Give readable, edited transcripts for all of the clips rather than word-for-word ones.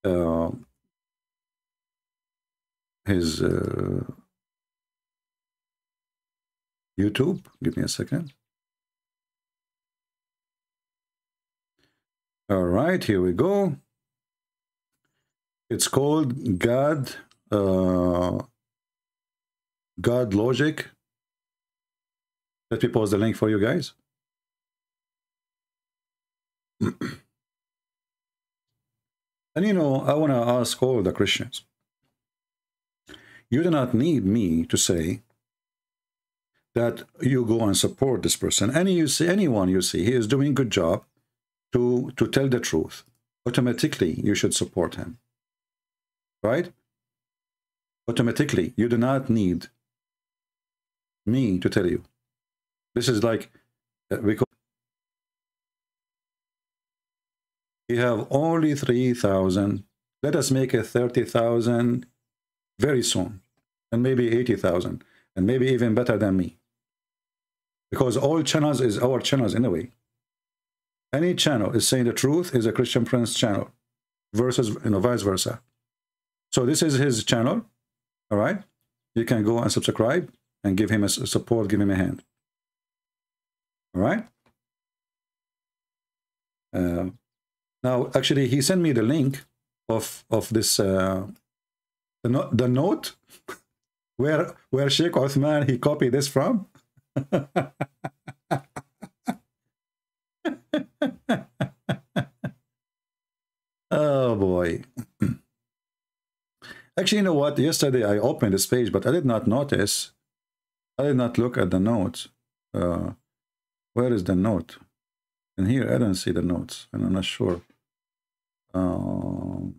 uh, his YouTube. Give me a second. All right, here we go. It's called God Logic. Let me post the link for you guys. And you know, I want to ask all the Christians. You do not need me to say that you go and support this person. Anyone you see, he is doing a good job to tell the truth. Automatically, you should support him. Right? Automatically, you do not need me to tell you. This is like, because we have only 3,000. Let us make it 30,000 very soon, and maybe 80,000, and maybe even better than me. Because all channels is our channels anyway. Any channel is saying the truth is a Christian Prince channel, versus, you know, vice versa. So this is his channel. All right, you can go and subscribe and give him a support, give him a hand. All right. Now, actually, he sent me the link of this the note where Sheikh Uthman, he copied this from. Oh boy. Actually, you know what? Yesterday I opened this page, but I did not notice. I did not look at the notes. Where is the note? And here I don't see the notes, and I'm not sure. I'm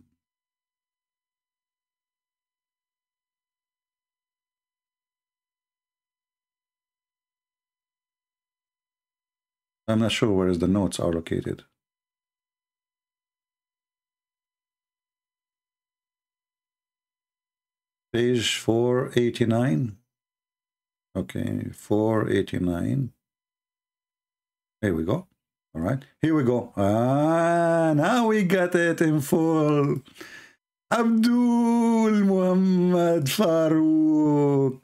not sure where is the notes are located. Page 489. Okay, 489. Here we go. All right, here we go. Ah, now we got it in full. Abdul Muhammad Farooq,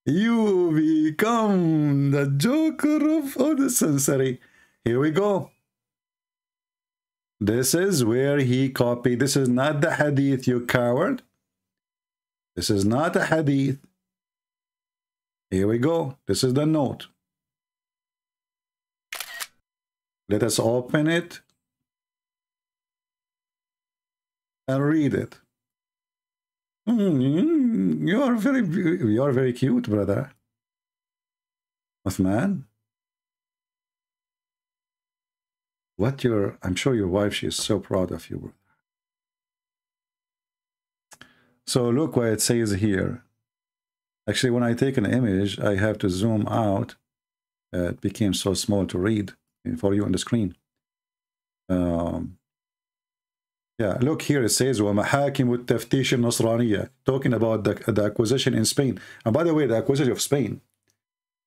you become the Joker of the century. Here we go. This is where he copied. This is not the hadith, you coward. This is not a hadith. Here we go. This is the note. Let us open it and read it. You are very cute, brother. Uthman. I'm sure your wife, she is so proud of you, brother. So look what it says here. Actually, when I take an image, I have to zoom out. It became so small to read for you on the screen. Yeah, look here, it says وَمَحَاكِمُ التَّفْتِيشِ النَّصْرَانِيَّةِ, talking about the acquisition in Spain. And by the way, the acquisition of Spain,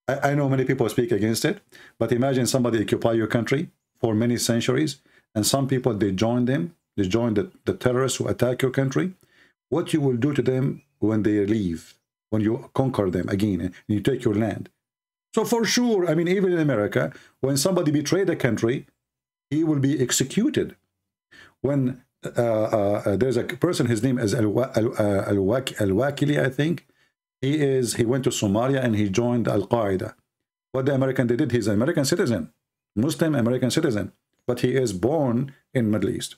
I know many people speak against it, but imagine somebody occupy your country for many centuries, and some people, they join them, they join the terrorists who attack your country. What you will do to them when they leave, when you conquer them again and you take your land. So for sure, I mean, even in America, when somebody betrayed a country, he will be executed. When there's a person, his name is Al-Wakili, I think. He went to Somalia and he joined Al-Qaeda. What the American did, he's an American citizen, Muslim American citizen, but he is born in Middle East.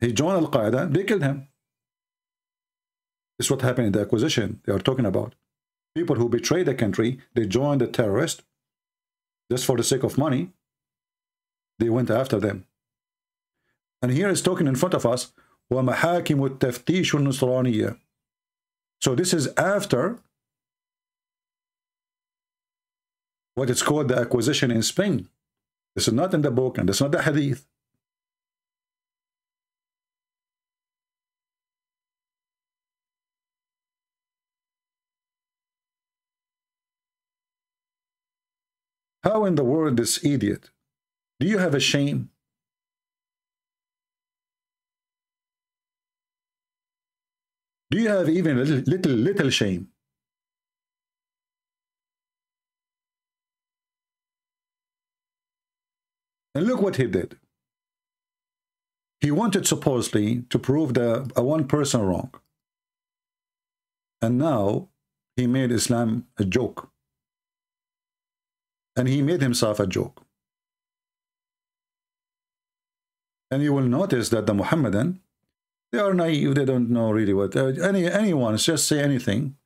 He joined Al-Qaeda, they killed him. This is what happened in the acquisition they are talking about. People who betrayed the country, they joined the terrorists just for the sake of money. They went after them. And here it's talking in front of us, وَمَحَاكِمُ التَّفْتِيشُ النُّصْرَانِيَّةِ. So this is after what is called the acquisition in Spain. This is not in the book, and this is not the hadith. How in the world, this idiot? Do you have a shame? Do you have even a little shame? And look what he did. He wanted supposedly to prove the one person wrong. And now he made Islam a joke. And he made himself a joke. And you will notice that the Muhammadan, they are naive, they don't know really what. Anyone, just say anything,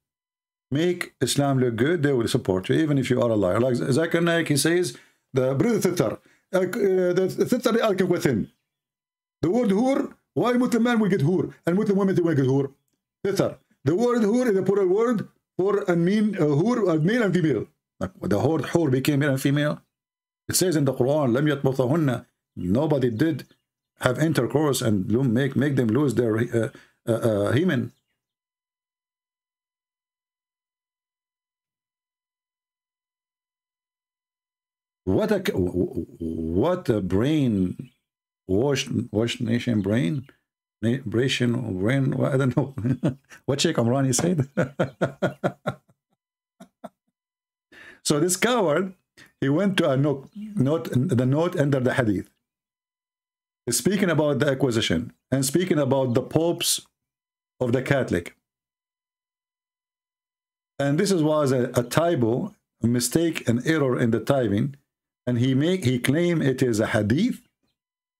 make Islam look good, they will support you, even if you are a liar. Like Zakir Naik, he says, the thither, the thither argue with him. The word hur, why Muslim man will get hur, and Muslim women will get hur? Thither. The word hur is a plural word for a hur, male and female. The word hur became male and female. It says in the Quran, لم يطبخهن. Nobody did have intercourse and make them lose their hymen. What a brain wash nation brain. I don't know what Sheikh Amrani said. So this coward, he went to a the note under the hadith, speaking about the acquisition and speaking about the popes of the Catholic. And this was a typo, a mistake, an error in the typing, and he claimed it is a hadith.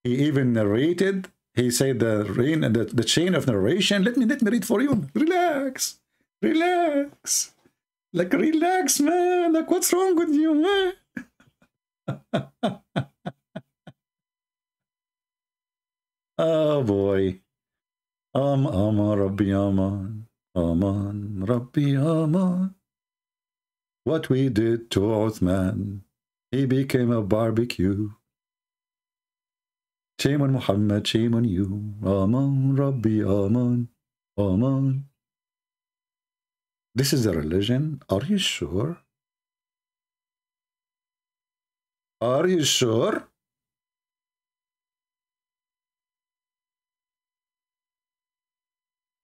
He even narrated. He said the chain of narration. Let me read for you. Relax, relax, like relax, man. Like what's wrong with you, man? Oh boy. Aman Rabbi Aman. Aman Rabbi Aman. What we did to Uthman, he became a barbecue. Shame on Muhammad, shame on you. Aman Rabbi Aman. Aman. This is the religion? Are you sure? Are you sure?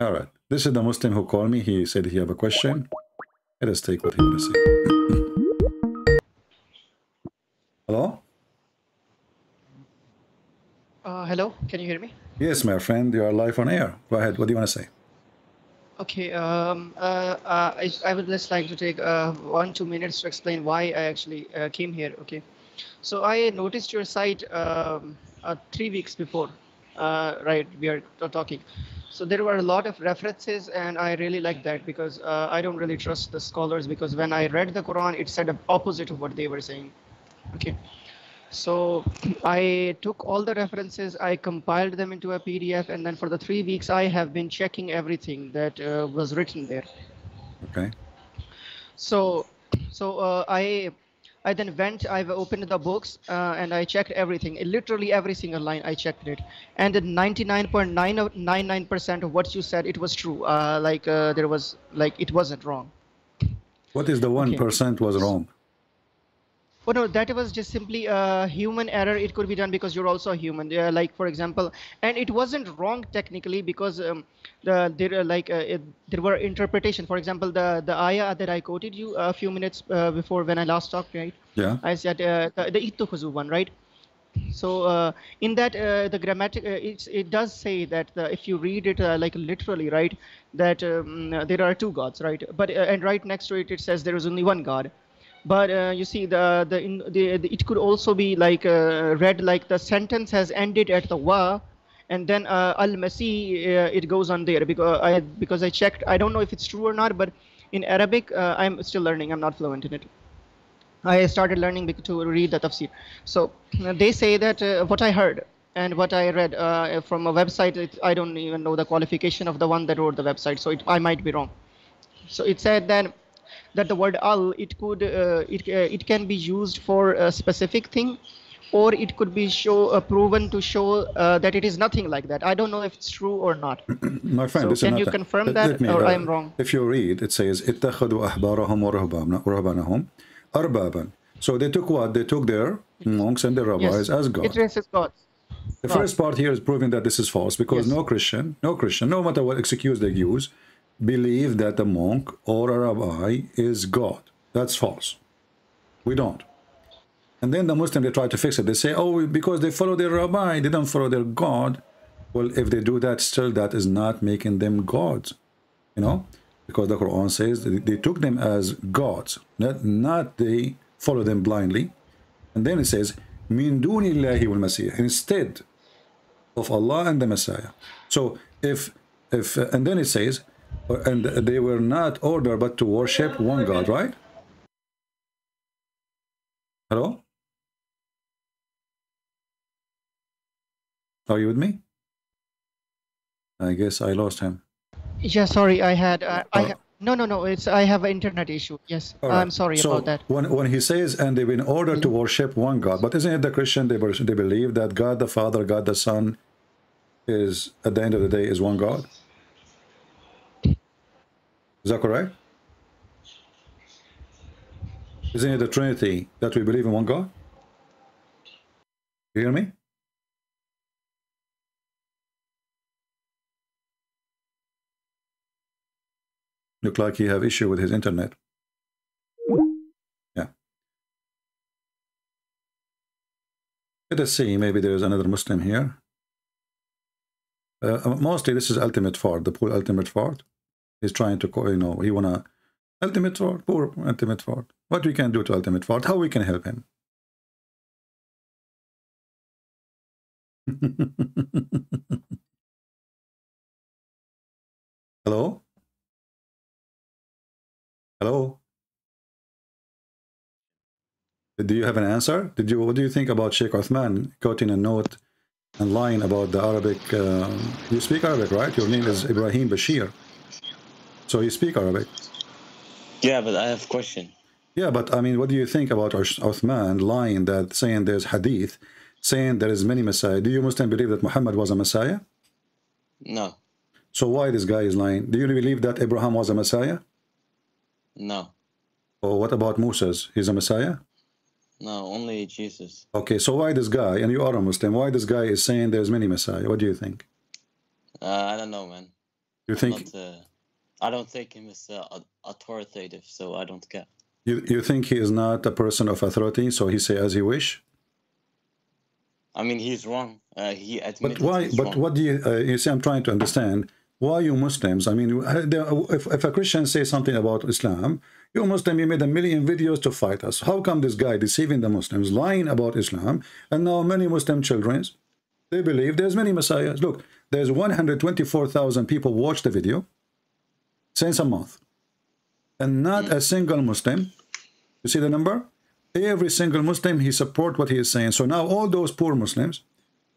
All right. This is the Muslim who called me. He said he have a question. Let us take what he want to say. Hello? Hello, can you hear me? Yes, my friend. You are live on air. Go ahead. What do you want to say? Okay. I would just like to take 1-2 minutes to explain why I actually came here. Okay. So I noticed your site 3 weeks before. Right, we are talking. So there were a lot of references, and I really like that because I don't really trust the scholars, because when I read the Quran, it said the opposite of what they were saying. Okay. So I took all the references, I compiled them into a PDF, and then for the 3 weeks, I have been checking everything that was written there. Okay. So I then went, I opened the books and I checked everything. Literally every single line, I checked it. And 99.999% of what you said, it was true. There was, it wasn't wrong. What is the 1% was wrong? Well, no, that was just simply a human error. It could be done because you're also a human. Like, for example, and it wasn't wrong technically because there were interpretation. For example, the ayah that I quoted you a few minutes before when I last talked, right? Yeah. I said the ittukhuzu one, right? So in that the grammatic, it does say that if you read it like literally, right, that there are two gods, right? But and right next to it, it says there is only one God. But you see, it could also be like read like the sentence has ended at the wa, and then al-Masih, it goes on there because I checked. I don't know if it's true or not, but in Arabic, I'm still learning. I'm not fluent in it. I started learning to read the tafsir. So they say that what I heard and what I read from a website, I don't even know the qualification of the one that wrote the website, so I might be wrong. So it said that the word al, it can be used for a specific thing, or it could be proven to show that it is nothing like that. I don't know if it's true or not. My friend, so can you confirm that, or I'm wrong? If you read, it says اتخذوا أحبارهم ورهبانهم أربابا. So they took what? They took their monks and their rabbis as God. It traces gods. The first part here is proving that this is false, because no Christian, no matter what excuse they use, believe that a monk or a rabbi is God. That's false. We don't. And then the Muslim, they try to fix it. They say, oh, because they follow their rabbi, they don't follow their God. Well, if they do that, still that is not making them gods, you know, because the Quran says that they took them as gods, not they follow them blindly. And then it says, min dunillahi wal masih, instead of Allah and the Messiah. So if and then it says, and they were not ordered but to worship one God, right? Hello? Are you with me? I guess I lost him. Yeah, sorry, I had no, it's I have an internet issue. Yes, All right. I'm sorry So about that. when he says, and they've been ordered to worship one God, but isn't it the Christian, they believe that God the Father, God the Son is, at the end of the day, is one God? Is that correct? Isn't it the Trinity that we believe in one God? You hear me? Look like he have issue with his internet. Yeah. Let us see, maybe there is another Muslim here. Mostly this is Ultimate Fard, the poor Ultimate Fard. He's trying to, you know, he wanna, Ultimate Fard, poor Ultimate Fard. What we can do to Ultimate Fard, how we can help him. Hello? Hello? Do you have an answer? What do you think about Sheikh Uthman quoting a note and lying about the Arabic? You speak Arabic, right? Your name is Ibrahim Bashir. So you speak Arabic. Yeah, but I have a question. Yeah, but I mean, what do you think about Uthman lying, that saying there's hadith, saying there is many Messiah? Do you Muslim believe that Muhammad was a Messiah? No. So why this guy is lying? Do you believe that Abraham was a Messiah? No. Or what about Moses? He's a Messiah? No, only Jesus. Okay, so why this guy, and you are a Muslim, why this guy is saying there's many Messiah? What do you think? I don't know, man. You think? I don't think him is authoritative, so I don't care. You think he is not a person of authority, so he say as he wish? I mean, he's wrong. He admitted. But why? But wrong. What do you see? I'm trying to understand why you Muslims. I mean, if a Christian says something about Islam, you Muslim, you made a million videos to fight us. How come this guy deceiving the Muslims, lying about Islam, and now many Muslim children, they believe there's many messiahs? Look, there's 124,000 people watch the video since a month, and not a single Muslim. You see the number? Every single Muslim, he support what he is saying. So now all those poor Muslims,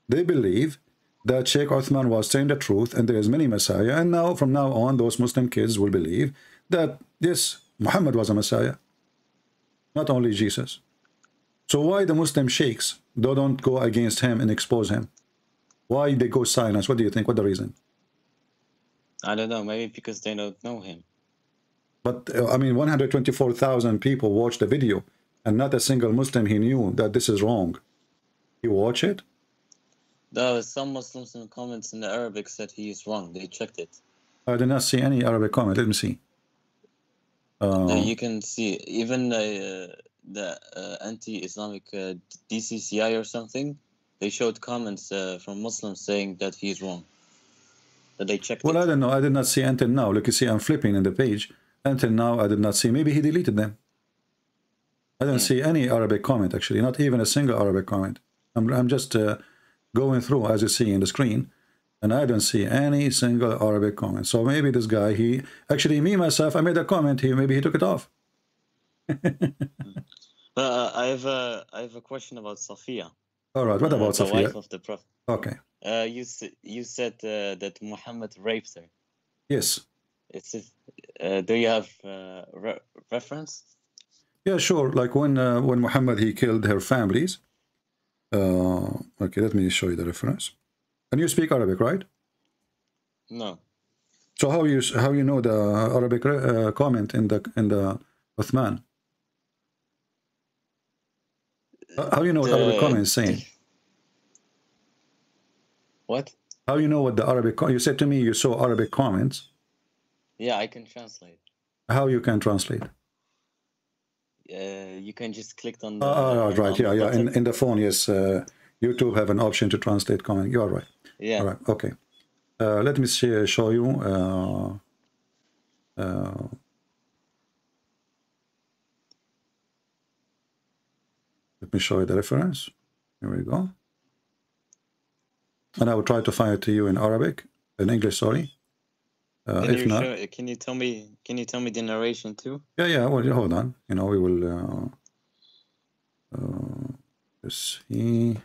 they believe that Sheikh Uthman was saying the truth and there is many Messiah. And now, from now on, those Muslim kids will believe that, yes, Muhammad was a Messiah, not only Jesus. So why the Muslim sheikhs, they don't go against him and expose him? Why they go silence? What do you think? What the reason? I don't know. Maybe because they don't know him. But, I mean, 124,000 people watched the video. And not a single Muslim he knew that this is wrong. You watch it? No, some Muslims in the comments in the Arabic said he is wrong. They checked it. I did not see any Arabic comment. Let me see. You can see even the anti-Islamic DCCI or something. They showed comments from Muslims saying that he is wrong. That they checked. Well, it. I don't know. I did not see until now. Look, you see, I'm flipping in the page. Until now, I did not see. Maybe he deleted them. I don't see any Arabic comment, actually, not even a single Arabic comment. I'm just going through, as you see in the screen, and I don't see any single Arabic comment. So maybe this guy, actually, me, myself, I made a comment here. Maybe he took it off. I have a question about Safiya. All right, what about the Safiya? wife of the Prophet. Okay. You said that Muhammad raped her. Yes. Do you have reference? Yeah, sure. Like when Muhammad, he killed her families. Okay, let me show you the reference. And you speak Arabic, right? No. So how you know the Arabic comment in the Uthman? How you know what Arabic comment is saying? What? How you know what the Arabic? You said to me you saw Arabic comments. Yeah, I can translate. How you can translate? You can just click on the right, on the yeah. button. In the phone, yes. YouTube have an option to translate comment. You are right. Yeah. All right. Okay. Let me show you. Let me show you the reference. Here we go. And I will try to find it to you in Arabic, in English. Sorry. If not, can you tell me the narration too? Yeah. Well, hold on. You know, we will. Let's see.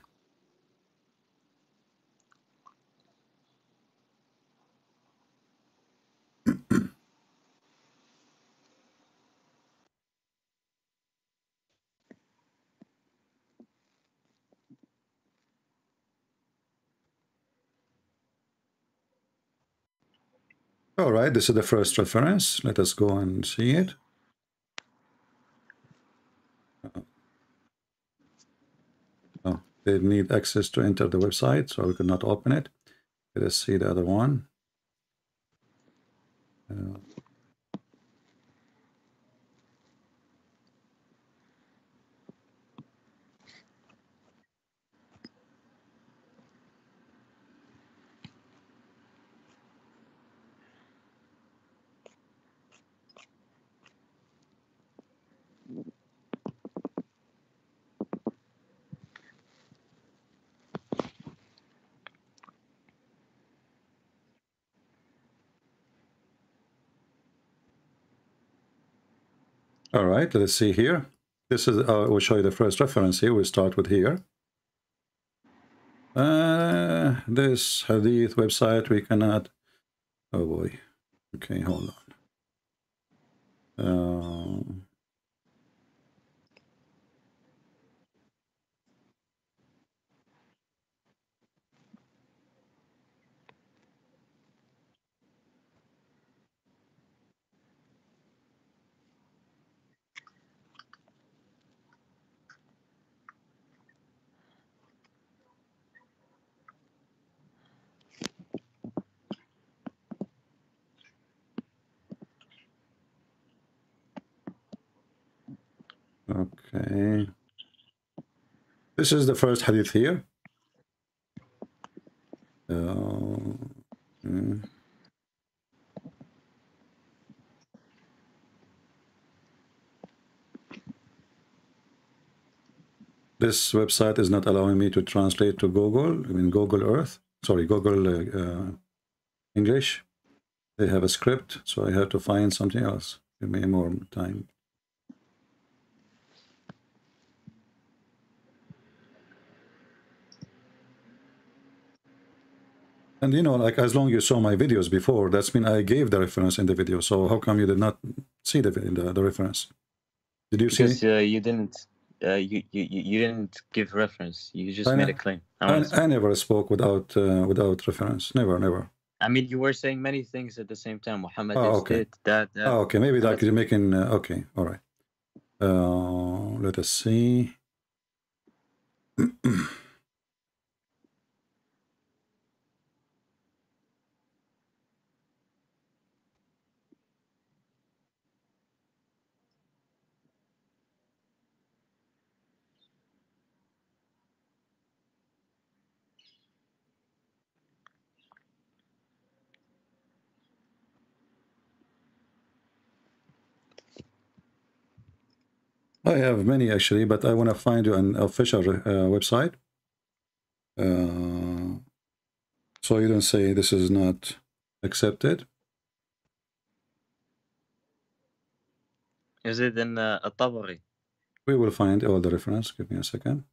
All right, this is the first reference. Let us go and see it. Oh, they need access to enter the website, so we could not open it. Let us see the other one. All right, let's see here. This is, we'll show you the first reference here. We'll start with here. This Hadith website, we cannot, oh boy. Okay, hold on. Okay. This is the first Hadith here. This website is not allowing me to translate to Google. I mean, Google Earth. Sorry, Google English. They have a script, so I have to find something else. Give me more time. And you know, like as long as you saw my videos before, that's mean I gave the reference in the video. So how come you did not see the reference? Did you see? Because you didn't. You didn't give reference. You just made a claim. I never spoke without reference. Never. I mean, you were saying many things at the same time. Muhammad okay. that. Oh, okay. Maybe like you're making. Okay. All right. Let us see. I have many actually, but I want to find you an official website. So you don't say this is not accepted. Is it in At-Tabari? We will find all the reference. Give me a second.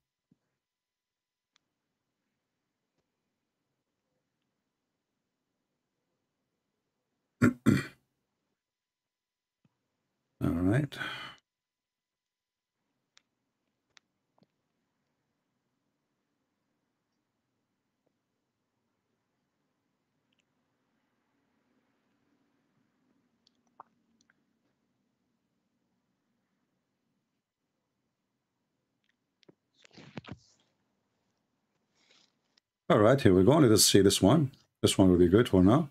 All right. All right, here we go. Let us see this one. This one will be good for now.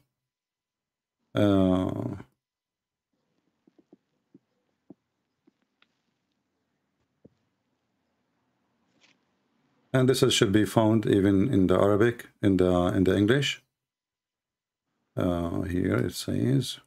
And this should be found even in the Arabic, in the English. Here it says.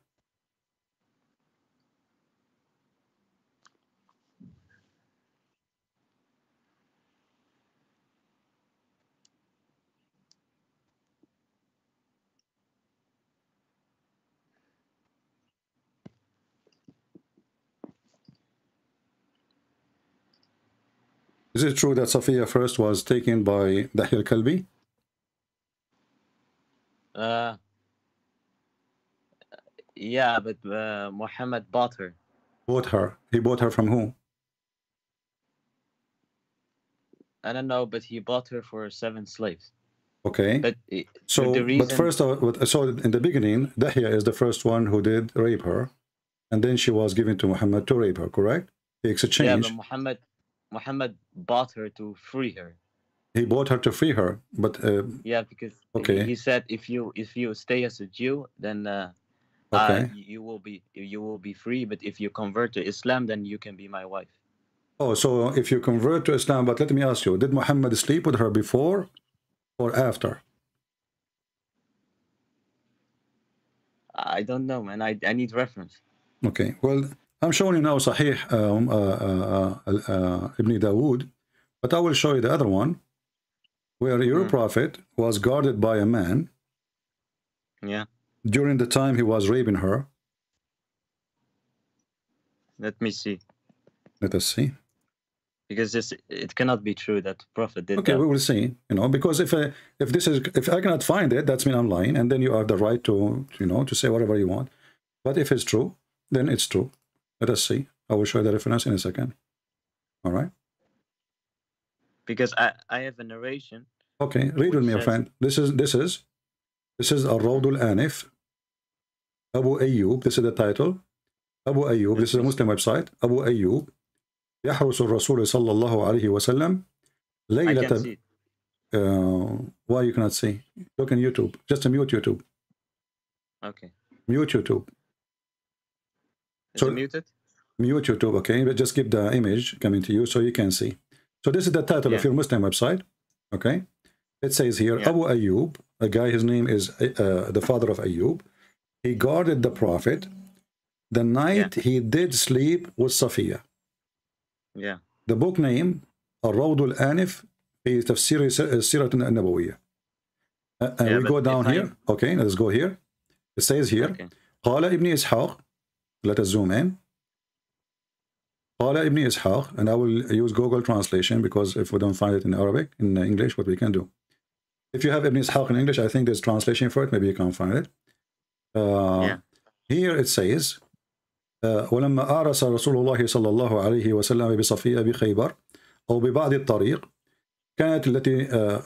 Is it true that Safiya first was taken by Dahya al-Kalbi? Yeah, but Muhammad bought her. Bought her. He bought her from who? I don't know, but he bought her for 7 slaves. Okay. But so, the reason... but first, so in the beginning, Dahya is the first one who did rape her, and then she was given to Muhammad to rape her. Correct? He exchanged. Yeah, but Muhammad bought her to free her. He bought her to free her, but yeah, because okay. He said if you stay as a Jew, then you will be free. But if you convert to Islam, then you can be my wife. Oh, so if you convert to Islam, but let me ask you: did Muhammad sleep with her before or after? I don't know, man. I need reference. Okay, well, I'm showing you now Sahih Ibn Dawood, but I will show you the other one, where your prophet was guarded by a man. Yeah. During the time he was raping her. Let me see. Let us see. Because it cannot be true that the prophet did okay, that. We will see. You know, because if I cannot find it, that's mean I'm lying, and then you have the right to to say whatever you want. But if it's true, then it's true. Let us see. I will show you the reference in a second. All right. Because I have a narration. Okay, read with me, my friend. This is Ar-Rawd al-Anif. Abu Ayyub. This is the title. Abu Ayyub. This is a Muslim website. Abu Ayyub. يحرس الرسول صلى الله عليه وسلم ليلة. Why you cannot see? Look in YouTube. Just mute YouTube. Okay. Mute YouTube. Is it muted? Mute YouTube. Okay, but just keep the image coming to you so you can see. So this is the title of your Muslim website. Okay. It says here, Abu Ayyub, a guy, his name is the father of Ayyub. He guarded the prophet the night he did sleep with Safiya. Yeah. The book name, Ar-Rawd al-Anif, is Tafsir Sirat al-Nabawiyya. We go down here. Okay, let's go here. It says here, قال ابن إسحاق. Let us zoom in. قال ابن إسحاق, and I will use Google translation because if we don't find it in Arabic, in English, what we can do. If you have Ibn Ishaq in English, I think there's translation for it. Maybe you can't find it. Here it says, ولما آرس رسول الله صلى الله عليه وسلم بصفية بخيبر أو ببعض الطريق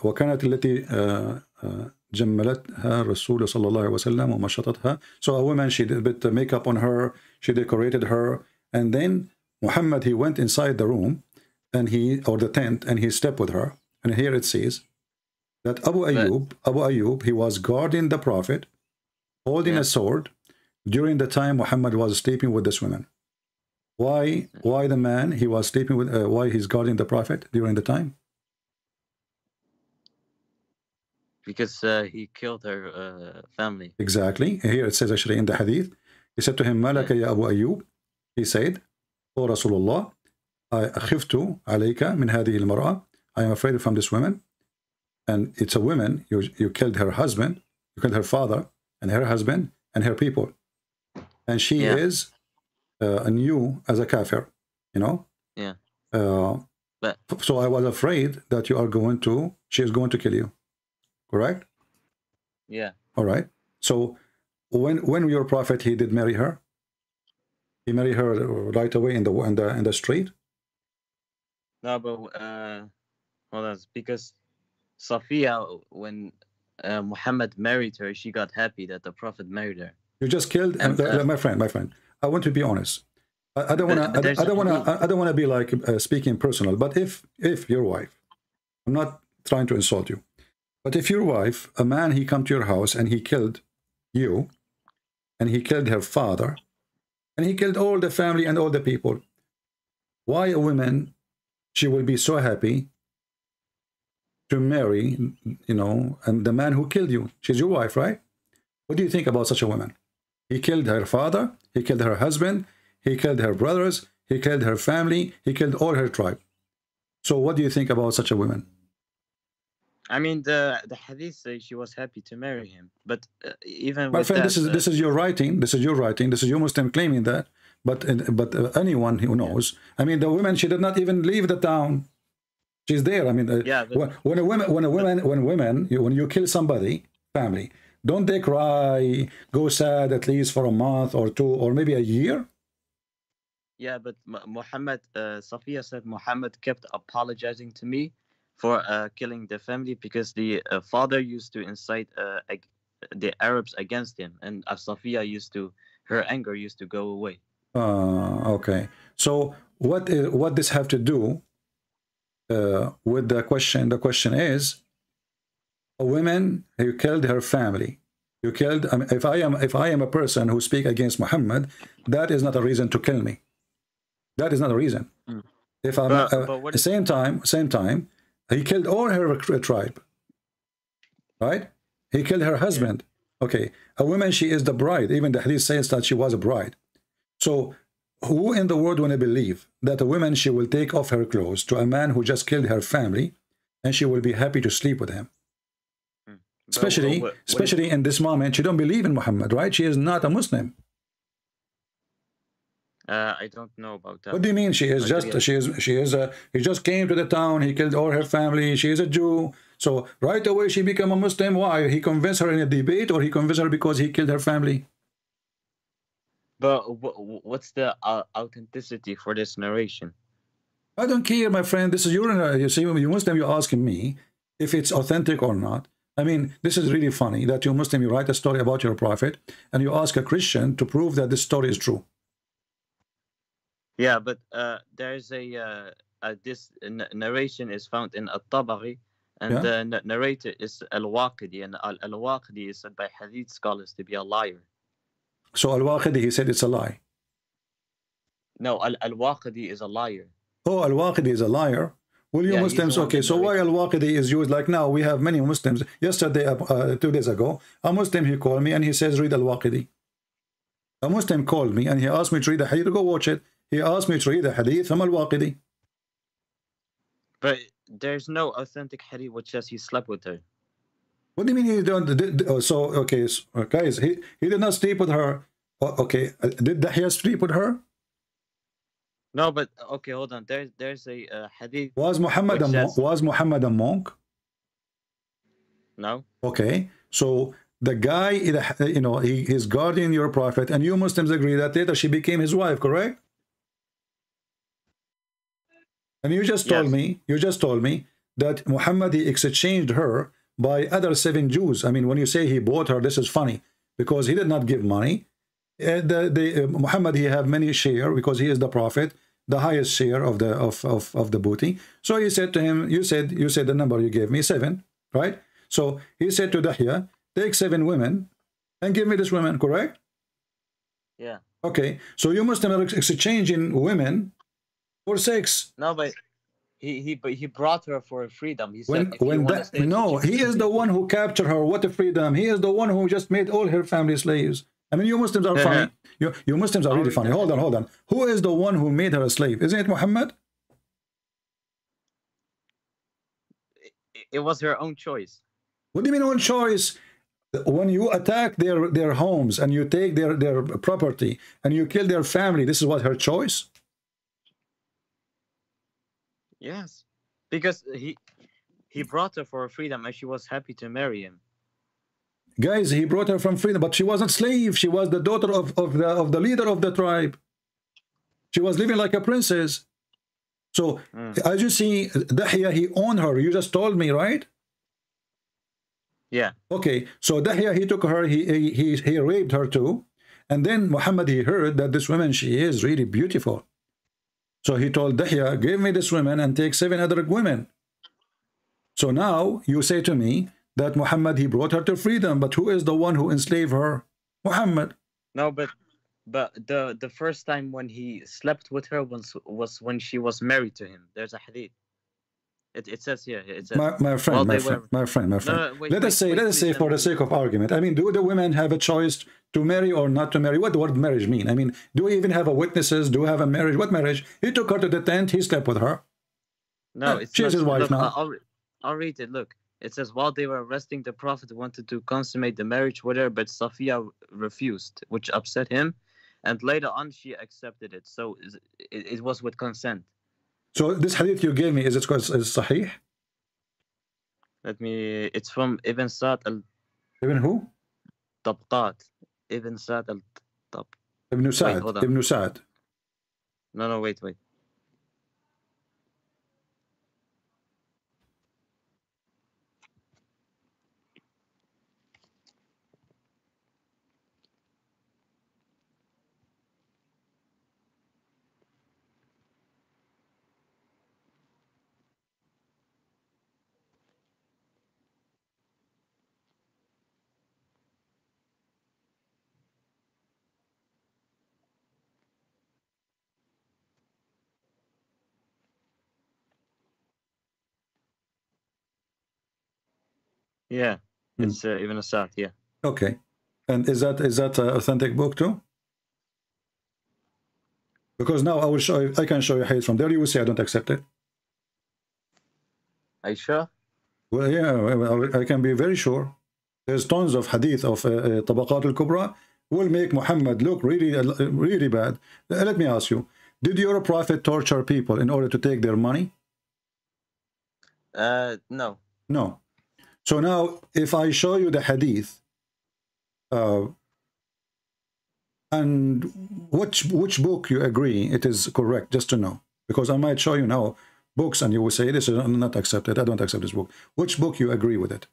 وكانت التي جملتها الرسول صلى الله عليه وسلم ومشطتها. So a woman, she did a bit of makeup on her, she decorated her, and then Muhammad, he went inside the room and or the tent, and he slept with her. And here it says that Abu Ayyub, he was guarding the prophet, holding a sword during the time Muhammad was sleeping with this woman. Why the man he was sleeping with? Why he's guarding the prophet during the time? Because he killed her family. Exactly. Here it says actually in the hadith, he said to him, "Malaka ya Abu Ayyub." He said, "O Rasulullah, khiftu alayka min hadhihi al-mar'a." I am afraid from this woman. And it's a woman. You killed her husband, you killed her father, and her husband, and her people. And she is new as a kafir, Yeah. So I was afraid that she is going to kill you. Correct? Yeah. All right. So when your prophet, he did marry her, he married her right away in the street? No, but well, that's because Safiya, when Muhammad married her, she got happy that the prophet married her. You just killed, my friend. I want to be honest. I don't want to be like speaking personal. But if your wife, I'm not trying to insult you, but if your wife, a man, he come to your house and he killed you, and he killed her father, and he killed all the family and all the people, why a woman, she will be so happy to marry, you know, and the man who killed you. She's your wife, right? What do you think about such a woman? He killed her father, he killed her husband, he killed her brothers, he killed her family, he killed all her tribe. So what do you think about such a woman? I mean, the hadith says she was happy to marry him, but even my with friend, that, this is your writing. This is your writing. This is your Muslim claiming that. But anyone who knows, I mean, the woman, she did not even leave the town. She's there. I mean, yeah, but, when you kill somebody, family, don't they cry, go sad at least for a month or two or maybe a year? Yeah, but Muhammad, Safiya said Muhammad kept apologizing to me for killing the family because the father used to incite the Arabs against him, and Safiya her anger used to go away. Okay. So what this have to do with the question? The question is, a woman who killed her family. You killed. I mean, if I am a person who speak against Muhammad, that is not a reason to kill me. That is not a reason. Mm. If I'm at the same time, he killed all her tribe. Right? He killed her husband. Okay. A woman, she is the bride. Even the hadith says that she was a bride. So who in the world want to believe that a woman, she will take off her clothes to a man who just killed her family and she will be happy to sleep with him? Especially in this moment, she don't believe in Muhammad, right? She is not a Muslim. I don't know about that. What do you mean? She is he just came to the town, he killed all her family, she is a Jew. So right away she became a Muslim. Why? He convinced her in a debate, or he convinced her because he killed her family? But what's the authenticity for this narration? I don't care, my friend. This is you see, you Muslim, you're asking me if it's authentic or not. I mean, this is really funny that you Muslim, you write a story about your prophet and you ask a Christian to prove that this story is true. Yeah, but there's this narration is found in At-Tabari, and the narrator is Al-Waqidi, and Al-Waqidi is said by Hadith scholars to be a liar. So Al-Waqidi, he said it's a lie. No, Al-Waqidi is a liar. Oh, Al-Waqidi is a liar. Well, you Muslims, okay, so why Al-Waqidi is used? Like now, we have many Muslims. Yesterday, 2 days ago, a Muslim, he called me and he says, read Al-Waqidi. A Muslim called me and he asked me to read the hadith. Go watch it. He asked me to read the hadith from Al-Waqidi. But there's no authentic hadith which says he slept with her. What do you mean he don't? So, okay, so, guys, he did not sleep with her. Okay, did Dahya sleep with her? No, but okay, hold on. There's a hadith. Was Muhammad a monk? No. Okay, so the guy, you know, he's guarding your prophet, and you Muslims agree that later she became his wife, correct? And you just told me that Muhammad, he exchanged her by other 7 Jews. I mean, when you say he bought her, this is funny because he did not give money. Muhammad, he have many share because he is the prophet, the highest share of the booty. So he said to him, you said the number you gave me, 7, right? So he said to Dahya, take 7 women and give me this woman, correct? Yeah. Okay, so you must have exchanging women for sex. No, but he brought her for freedom. He said, he is the one who captured her. What a freedom! He is the one who just made all her family slaves. I mean, you Muslims are funny. You Muslims are really funny. Hold on. Who is the one who made her a slave? Isn't it Muhammad? It was her own choice. What do you mean own choice? When you attack their homes and you take their property and you kill their family, this is what, her choice? Yes, because he brought her for freedom and she was happy to marry him. Guys, he brought her from freedom, but she wasn't slave. She was the daughter of the leader of the tribe. She was living like a princess. So as you see, Dahya, he owned her. You just told me, right? Yeah. Okay, so Dahya, he took her, he raped her too. And then Muhammad, he heard that this woman, she is really beautiful. So he told Dahya, give me this woman and take 7 other women. So now you say to me that Muhammad, he brought her to freedom, but who is the one who enslaved her? Muhammad. No, but the first time when he slept with her was when she was married to him. There's a hadith. It says here. It says my friend, my friend. No, wait, let us say for the sake of argument. I mean, do the women have a choice to marry or not to marry? What the word marriage mean? I mean, do we even have a witnesses? Do we have a marriage? What marriage? He took her to the tent. He slept with her. No, it's she's his wife look, now. I'll read it. Look, it says while they were arresting, the Prophet wanted to consummate the marriage with her, but Safiya refused, which upset him. And later on, she accepted it. So it was with consent. So this hadith you gave me, is it sahih? It's from Ibn Sa'd al... Ibn who? Tabqat. Ibn Sa'd al-Tab. Ibn Sa'd. Ibn Sa'd. No, wait. Yeah, it's Ibn Sa'd, yeah. Okay. And is that an authentic book too? Because now I can show you hadith from there. You will say I don't accept it. Are you sure? Well, yeah, I can be very sure. There's tons of hadith of Tabaqat al-Kubra will make Muhammad look really bad. Let me ask you, did your prophet torture people in order to take their money? No. No. So now, if I show you the hadith, and which book you agree it is correct, just to know, because I might show you now books and you will say this is not accepted. I don't accept this book. Which book you agree with it?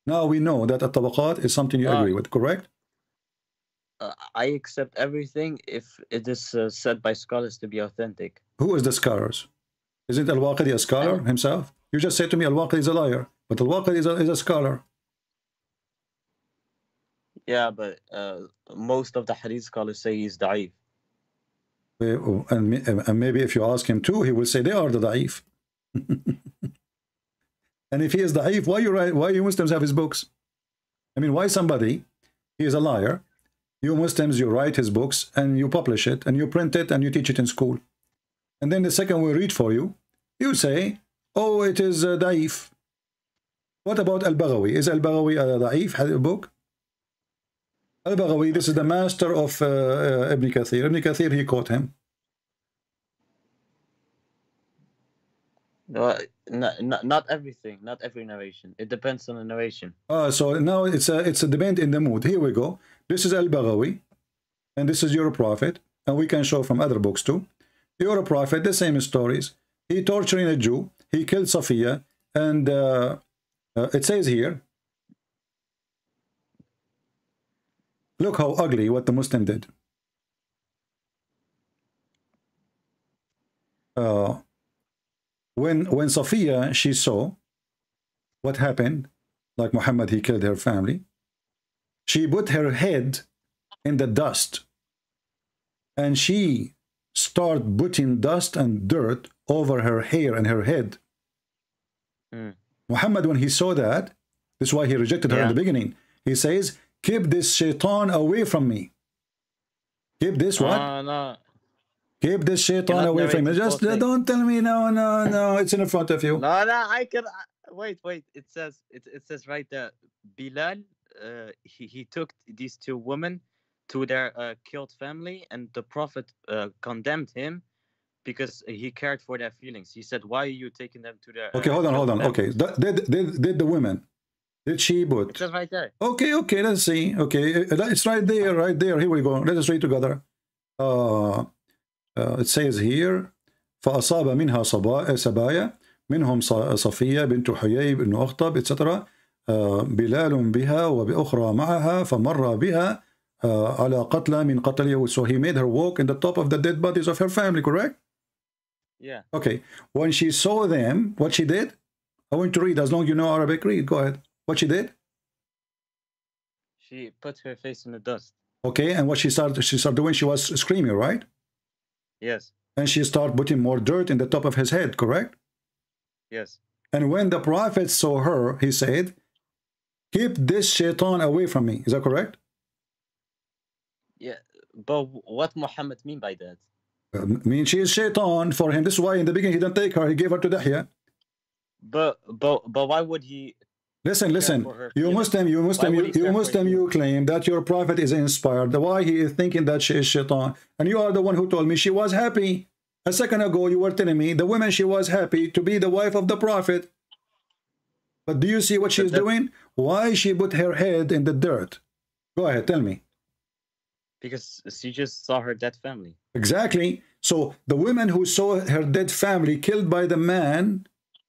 Now we know that at-Tabaqat is something you agree with, correct? I accept everything if it is said by scholars to be authentic. Who is the scholars? Isn't Al-Waqidi a scholar himself? You just said to me Al-Waqidi is a liar, but Al-Waqidi is a scholar. Yeah, but most of the hadith scholars say he's da'if. And maybe if you ask him too, he will say they are the da'if. And if he is da'if, why you Muslims have his books? I mean, why somebody, he is a liar, you Muslims, you write his books and you publish it and you print it and you teach it in school. And then the second we read for you, you say, oh, it is da'if. What about Al-Baghawi? Is Al-Baghawi a da'if book? Al-Baghawi, this is the master of Ibn Kathir. Ibn Kathir, he quote him. Not everything, not every narration. It depends on the narration. So now it's a debate in the mood. Here we go. This is Al-Baghawi, and this is your prophet, and we can show from other books too. Your prophet, the same stories. He torturing a Jew. He killed Safiya, and it says here, look how ugly what the Muslim did. When Safiya, she saw what happened, like Muhammad, he killed her family, she put her head in the dust and she started putting dust and dirt over her hair and her head. Muhammad, when he saw that, this is why he rejected her in the beginning. He says, keep this shaitan away from me. Keep this what? No. Keep this shaitan away from me. Just don't tell me no. It's in front of you. No, I can wait. It says right there. Bilal, he took these two women to their killed family, and the Prophet condemned him because he cared for their feelings. He said, "Why are you taking them to their?" Okay, hold on. Okay, did the women? Did she put? It says right there. Okay. Let's see. Okay, it's right there. Here we go. Let us read together. It says here, فأصاب منها سبايا منهم صفية بنت حيي بن أخطب etc. بلال بها وبأخرى معها فمر بها على قتلى من قتل يهود. So he made her walk in the top of the dead bodies of her family, correct? Yeah. Okay. When she saw them, what she did? I want to read. As long as you know Arabic, read. Go ahead. What she did? She put her face in the dust. Okay. And what she started doing? She was screaming, right? Yes. And she started putting more dirt in the top of his head, correct? Yes. And when the Prophet saw her, he said, keep this shaitan away from me. Is that correct? Yeah. But what Muhammad mean by that? Mean she is shaitan for him. This is why in the beginning he didn't take her. He gave her to Dahya. But why would he? Listen. You claim that your Prophet is inspired. Why he is thinking that she is shaitan? And you are the one who told me she was happy. A second ago, you were telling me the woman, she was happy to be the wife of the Prophet. But do you see what she's doing? Why she put her head in the dirt? Go ahead, tell me. Because she just saw her dead family. Exactly. So the woman who saw her dead family killed by the man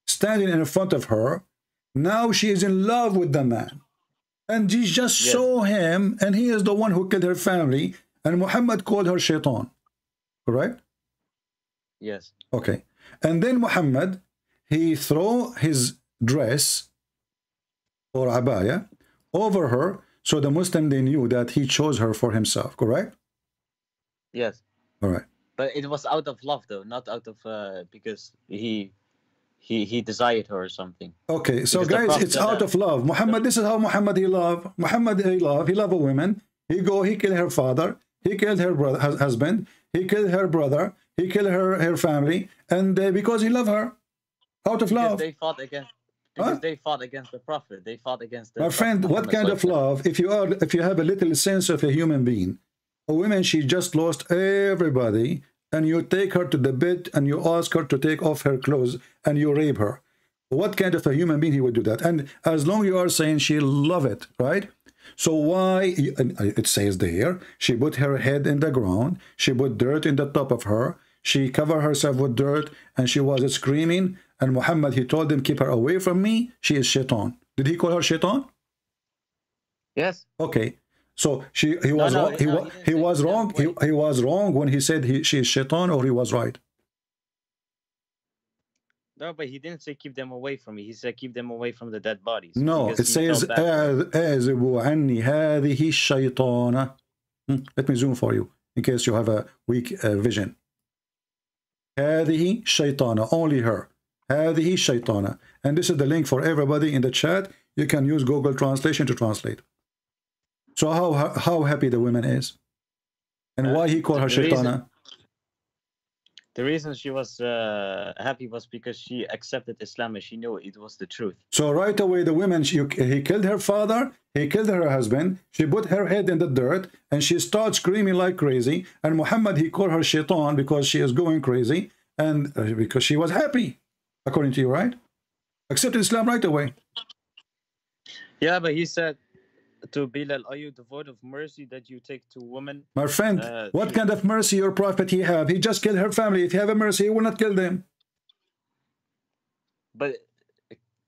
standing in front of her, now she is in love with the man. And she just saw him, and he is the one who killed her family. And Muhammad called her shaitan. Correct? Yes. Okay. And then Muhammad, he threw his dress or abaya over her, so the Muslim, they knew that he chose her for himself. Correct? Yes. All right. But it was out of love, though, not out of because he desired her or something. Okay, so guys, it's out of love. Muhammad, this is how Muhammad he love. Muhammad he love a woman. He killed her father. He killed her brother, husband. He killed her brother. He killed her family, and because he loved her, out of love. Because they fought against. Because they fought against the Prophet. They fought against the. My friend, what kind of love? If you have a little sense of a human being, a woman, she just lost everybody, and you take her to the bed and you ask her to take off her clothes and you rape her. What kind of a human being he would do that? And as long you are saying she love it, right? So why, it says there, she put her head in the ground, she put dirt in the top of her, she covered herself with dirt, and she was screaming, and Muhammad, he told them, keep her away from me, she is shaitan. Did he call her shaitan? Yes. Okay. So he was wrong. He was wrong. He was wrong when he said she is shaitan, or he was right. No, but he didn't say keep them away from me. He said keep them away from the dead bodies. No, it says "Azibu anni hadihi shaytana." Let me zoom for you in case you have a weak vision. Hadihi shaytana, only her. Hadihi shaytana, and this is the link for everybody in the chat. You can use Google Translation to translate. So how happy the woman is, and why he called her shaitana? The reason she was happy was because she accepted Islam and she knew it was the truth. So right away, the woman, he killed her father, he killed her husband, she put her head in the dirt, and she starts screaming like crazy. And Muhammad, he called her shaitan because she is going crazy, and because she was happy, according to you, right? Accepted Islam right away. Yeah, but he said to Bilal, are you devoid of mercy that you take to women? My friend, what kind of mercy your prophet he have? He just killed her family. If he have a mercy, he will not kill them. But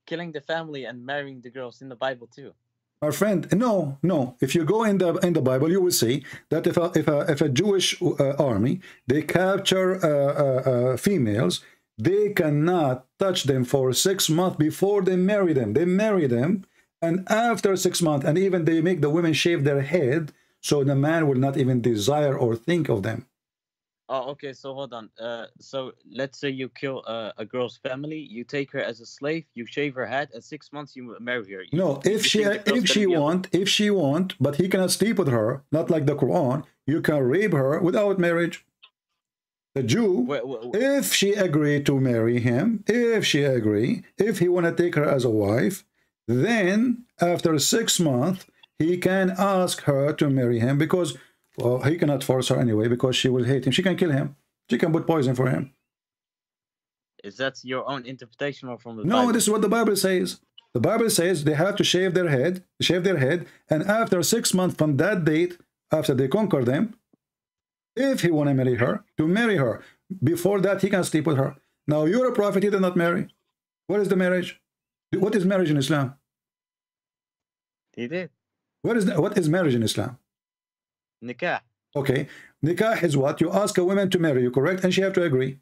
killing the family and marrying the girls in the Bible too. My friend, no. If you go in the Bible, you will see that if a Jewish army, they capture females, they cannot touch them for 6 months before they marry them. They marry them. And after 6 months, and even they make the women shave their head, so the man will not even desire or think of them. Oh, okay. So hold on. So let's say you kill a girl's family, you take her as a slave, you shave her head, at 6 months you marry her. No, if she want, but he cannot sleep with her, not like the Quran. You can rape her without marriage. The Jew, if she agree to marry him, if he want to take her as a wife, then after 6 months he can ask her to marry him, because he cannot force her anyway, because she will hate him. She can kill him. She can put poison for him. Is that your own interpretation or from the Bible? No, this is what the Bible says. The Bible says they have to shave their head, and after 6 months from that date, after they conquer them, if he want to marry her, to marry her. Before that, he can sleep with her. Now, you're a prophet, he did not marry. What is the marriage? What is marriage in Islam? He did. What is marriage in Islam? Nikah. Okay. Nikah is what? You ask a woman to marry you, correct? And she have to agree.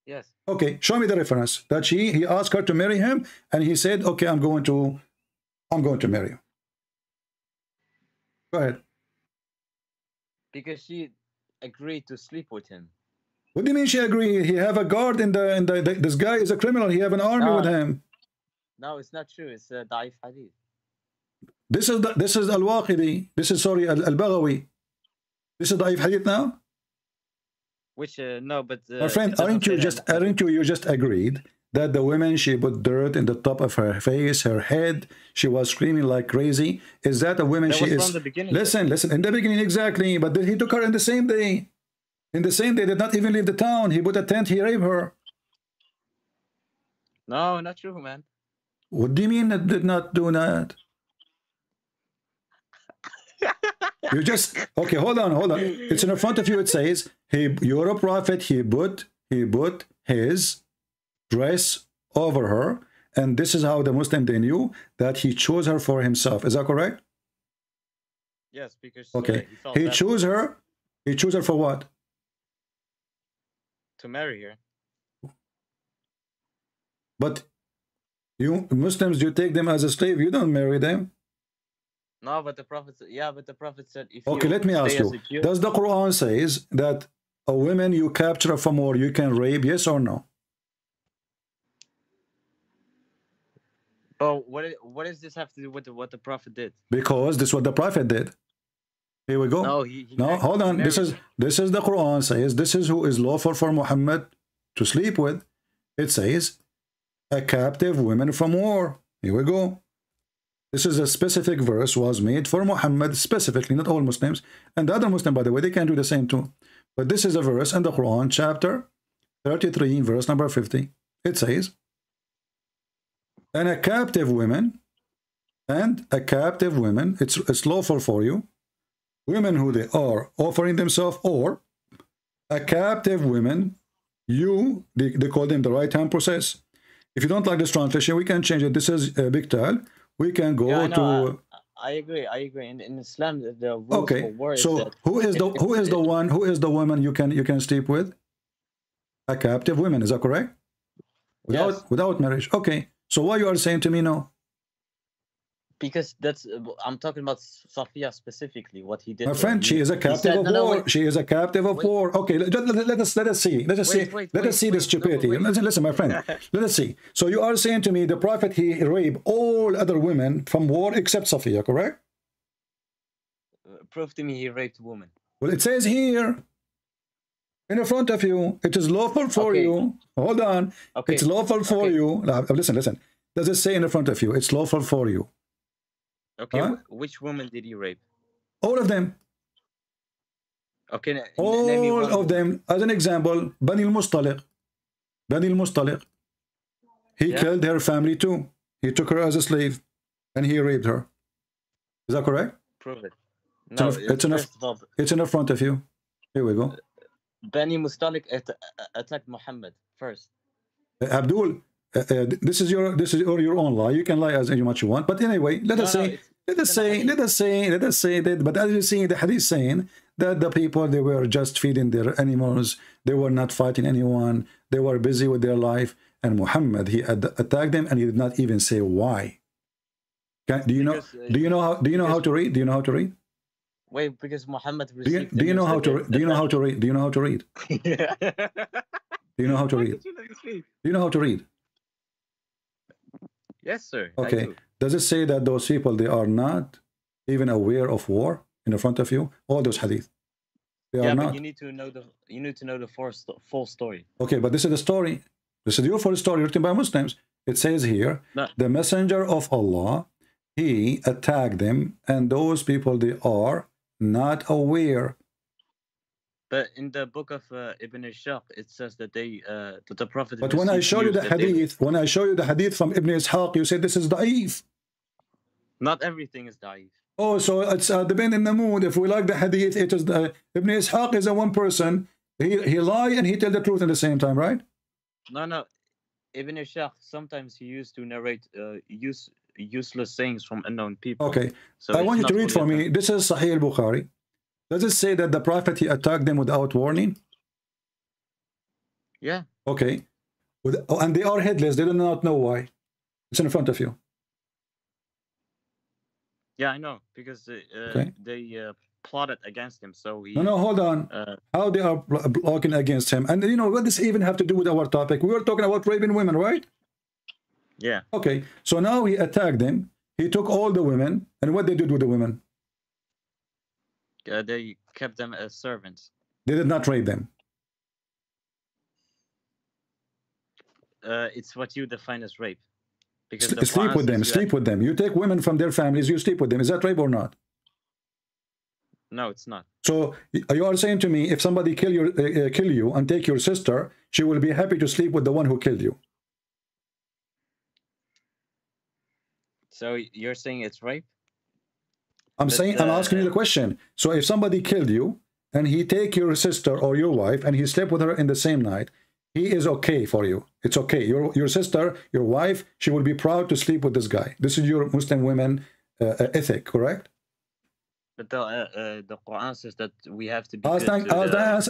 Yes. Okay. Show me the reference that he asked her to marry him, and he said, okay, I'm going to marry you. Go ahead. Because she agreed to sleep with him. What do you mean she agreed? He have a guard in the this guy is a criminal. He have an army with him. No, it's not true. It's Da'if Hadith. This is Al-Waqidi. This is, sorry, Al-Baghawi. This is Da'if Hadith now? Which no, but my friend, aren't you just agreed that the woman, she put dirt in the top of her face, her head, she was screaming like crazy? Is that a woman? She is. Listen, in the beginning, exactly. But he took her in the same day. In the same day, did not even leave the town. He put a tent. He raped her. No, not true, man. What do you mean that did not do that? You just, okay, hold on. It's in front of you. It says, you're a prophet. He put his dress over her, and this is how the Muslim, they knew that he chose her for himself. Is that correct? Yes, because okay, he chose her. He chose her for what? To marry her. But you Muslims, you take them as a slave. You don't marry them. No, but the Prophet, said, if okay, let me ask you, does the Quran says that a woman you capture from war, you can rape, yes or no? Oh, what does this have to do with what the Prophet did? Because this is what the Prophet did. Here we go. No, hold on. This is the Quran says, this is who is lawful for Muhammad to sleep with. It says, a captive woman from war. Here we go. This is a specific verse, was made for Muhammad specifically, not all Muslims. And the other Muslim, by the way, they can do the same too. But this is a verse in the Quran, chapter 33, verse number 50. It says, and a captive woman, it's lawful for you, women who they are offering themselves, or a captive women, they call them the right hand process. If you don't like this translation, we can change it. This is a big tal. We can go to. I agree. In Islam, the rules for war is so that who is the woman you can sleep with? A captive woman. Is that correct? Without marriage. Okay. So why you are saying to me no? Because I'm talking about Safiya specifically, what he did. My friend, she is a captive of war. She is a captive of war. Okay, let us see. Let us see the stupidity. Listen, my friend. Let us see. So you are saying to me the Prophet, he raped all other women from war except Safiya, correct? Prove to me he raped a woman. Well, it says here in front of you, it is lawful for you. Hold on. Okay. It's lawful for you. Listen. Does it say in front of you? It's lawful for you. Okay, which woman did he rape? All of them. Okay, all of them. As an example, Bani al-Mustaliq. He killed her family too. He took her as a slave, and he raped her. Is that correct? Prove it. No, it's in front of you. Here we go. Bani Mustaliq attacked Muhammad first. Abdul, this is your own lie. You can lie as much you want. But anyway, let us say that. But as you see, the hadith saying that the people, they were just feeding their animals. They were not fighting anyone. They were busy with their life. And Muhammad, he attacked them, and he did not even say why. Do you know how to read? Do you know how to read? Wait, because Muhammad received. Do you know how to read? Do you know how to read? Do you know how to read? Do you know how to read? Do you know how to read? Yes, sir. Okay. Does it say that those people, they are not even aware of war in front of you? All those hadith. They are not. But you need to know the full story. Okay, but this is the story. This is your full story written by Muslims. It says here, the messenger of Allah, he attacked them, and those people, they are not aware. But in the book of Ibn Ishaq, it says that that the Prophet. But when I show you the hadith, from Ibn Ishaq, you say this is da'if. Not everything is da'if. Oh, so it's depending on the mood. If we like the hadith, it is Ibn Ishaq is a one person. He lie and he tell the truth at the same time, right? No. Ibn Ishaq, sometimes he used to narrate useless sayings from unknown people. Okay, so I want you to read for me. This is Sahih al-Bukhari. Does it say that the Prophet, he attacked them without warning? Yeah. Okay. And they are headless. They do not know why. It's in front of you. Yeah, I know, because Okay. they plotted against him. So he. No, hold on. How they are blocking against him? And you know what does even have to do with our topic? We were talking about raping women, right? Yeah. Okay. So now he attacked them. He took all the women, and what they did with the women? They kept them as servants. They did not rape them. It's what you define as rape. Because Sleep with them. Sleep with them. You take women from their families. You sleep with them. Is that rape or not? No, it's not. So you are saying to me, if somebody kill you and take your sister, she will be happy to sleep with the one who killed you. So you're saying it's rape? I'm asking you the question. So if somebody killed you and he take your sister or your wife and he slept with her in the same night, he is okay for you. It's okay. Your sister, your wife, she will be proud to sleep with this guy. This is your Muslim women ethic, correct? But the Quran says that we have to be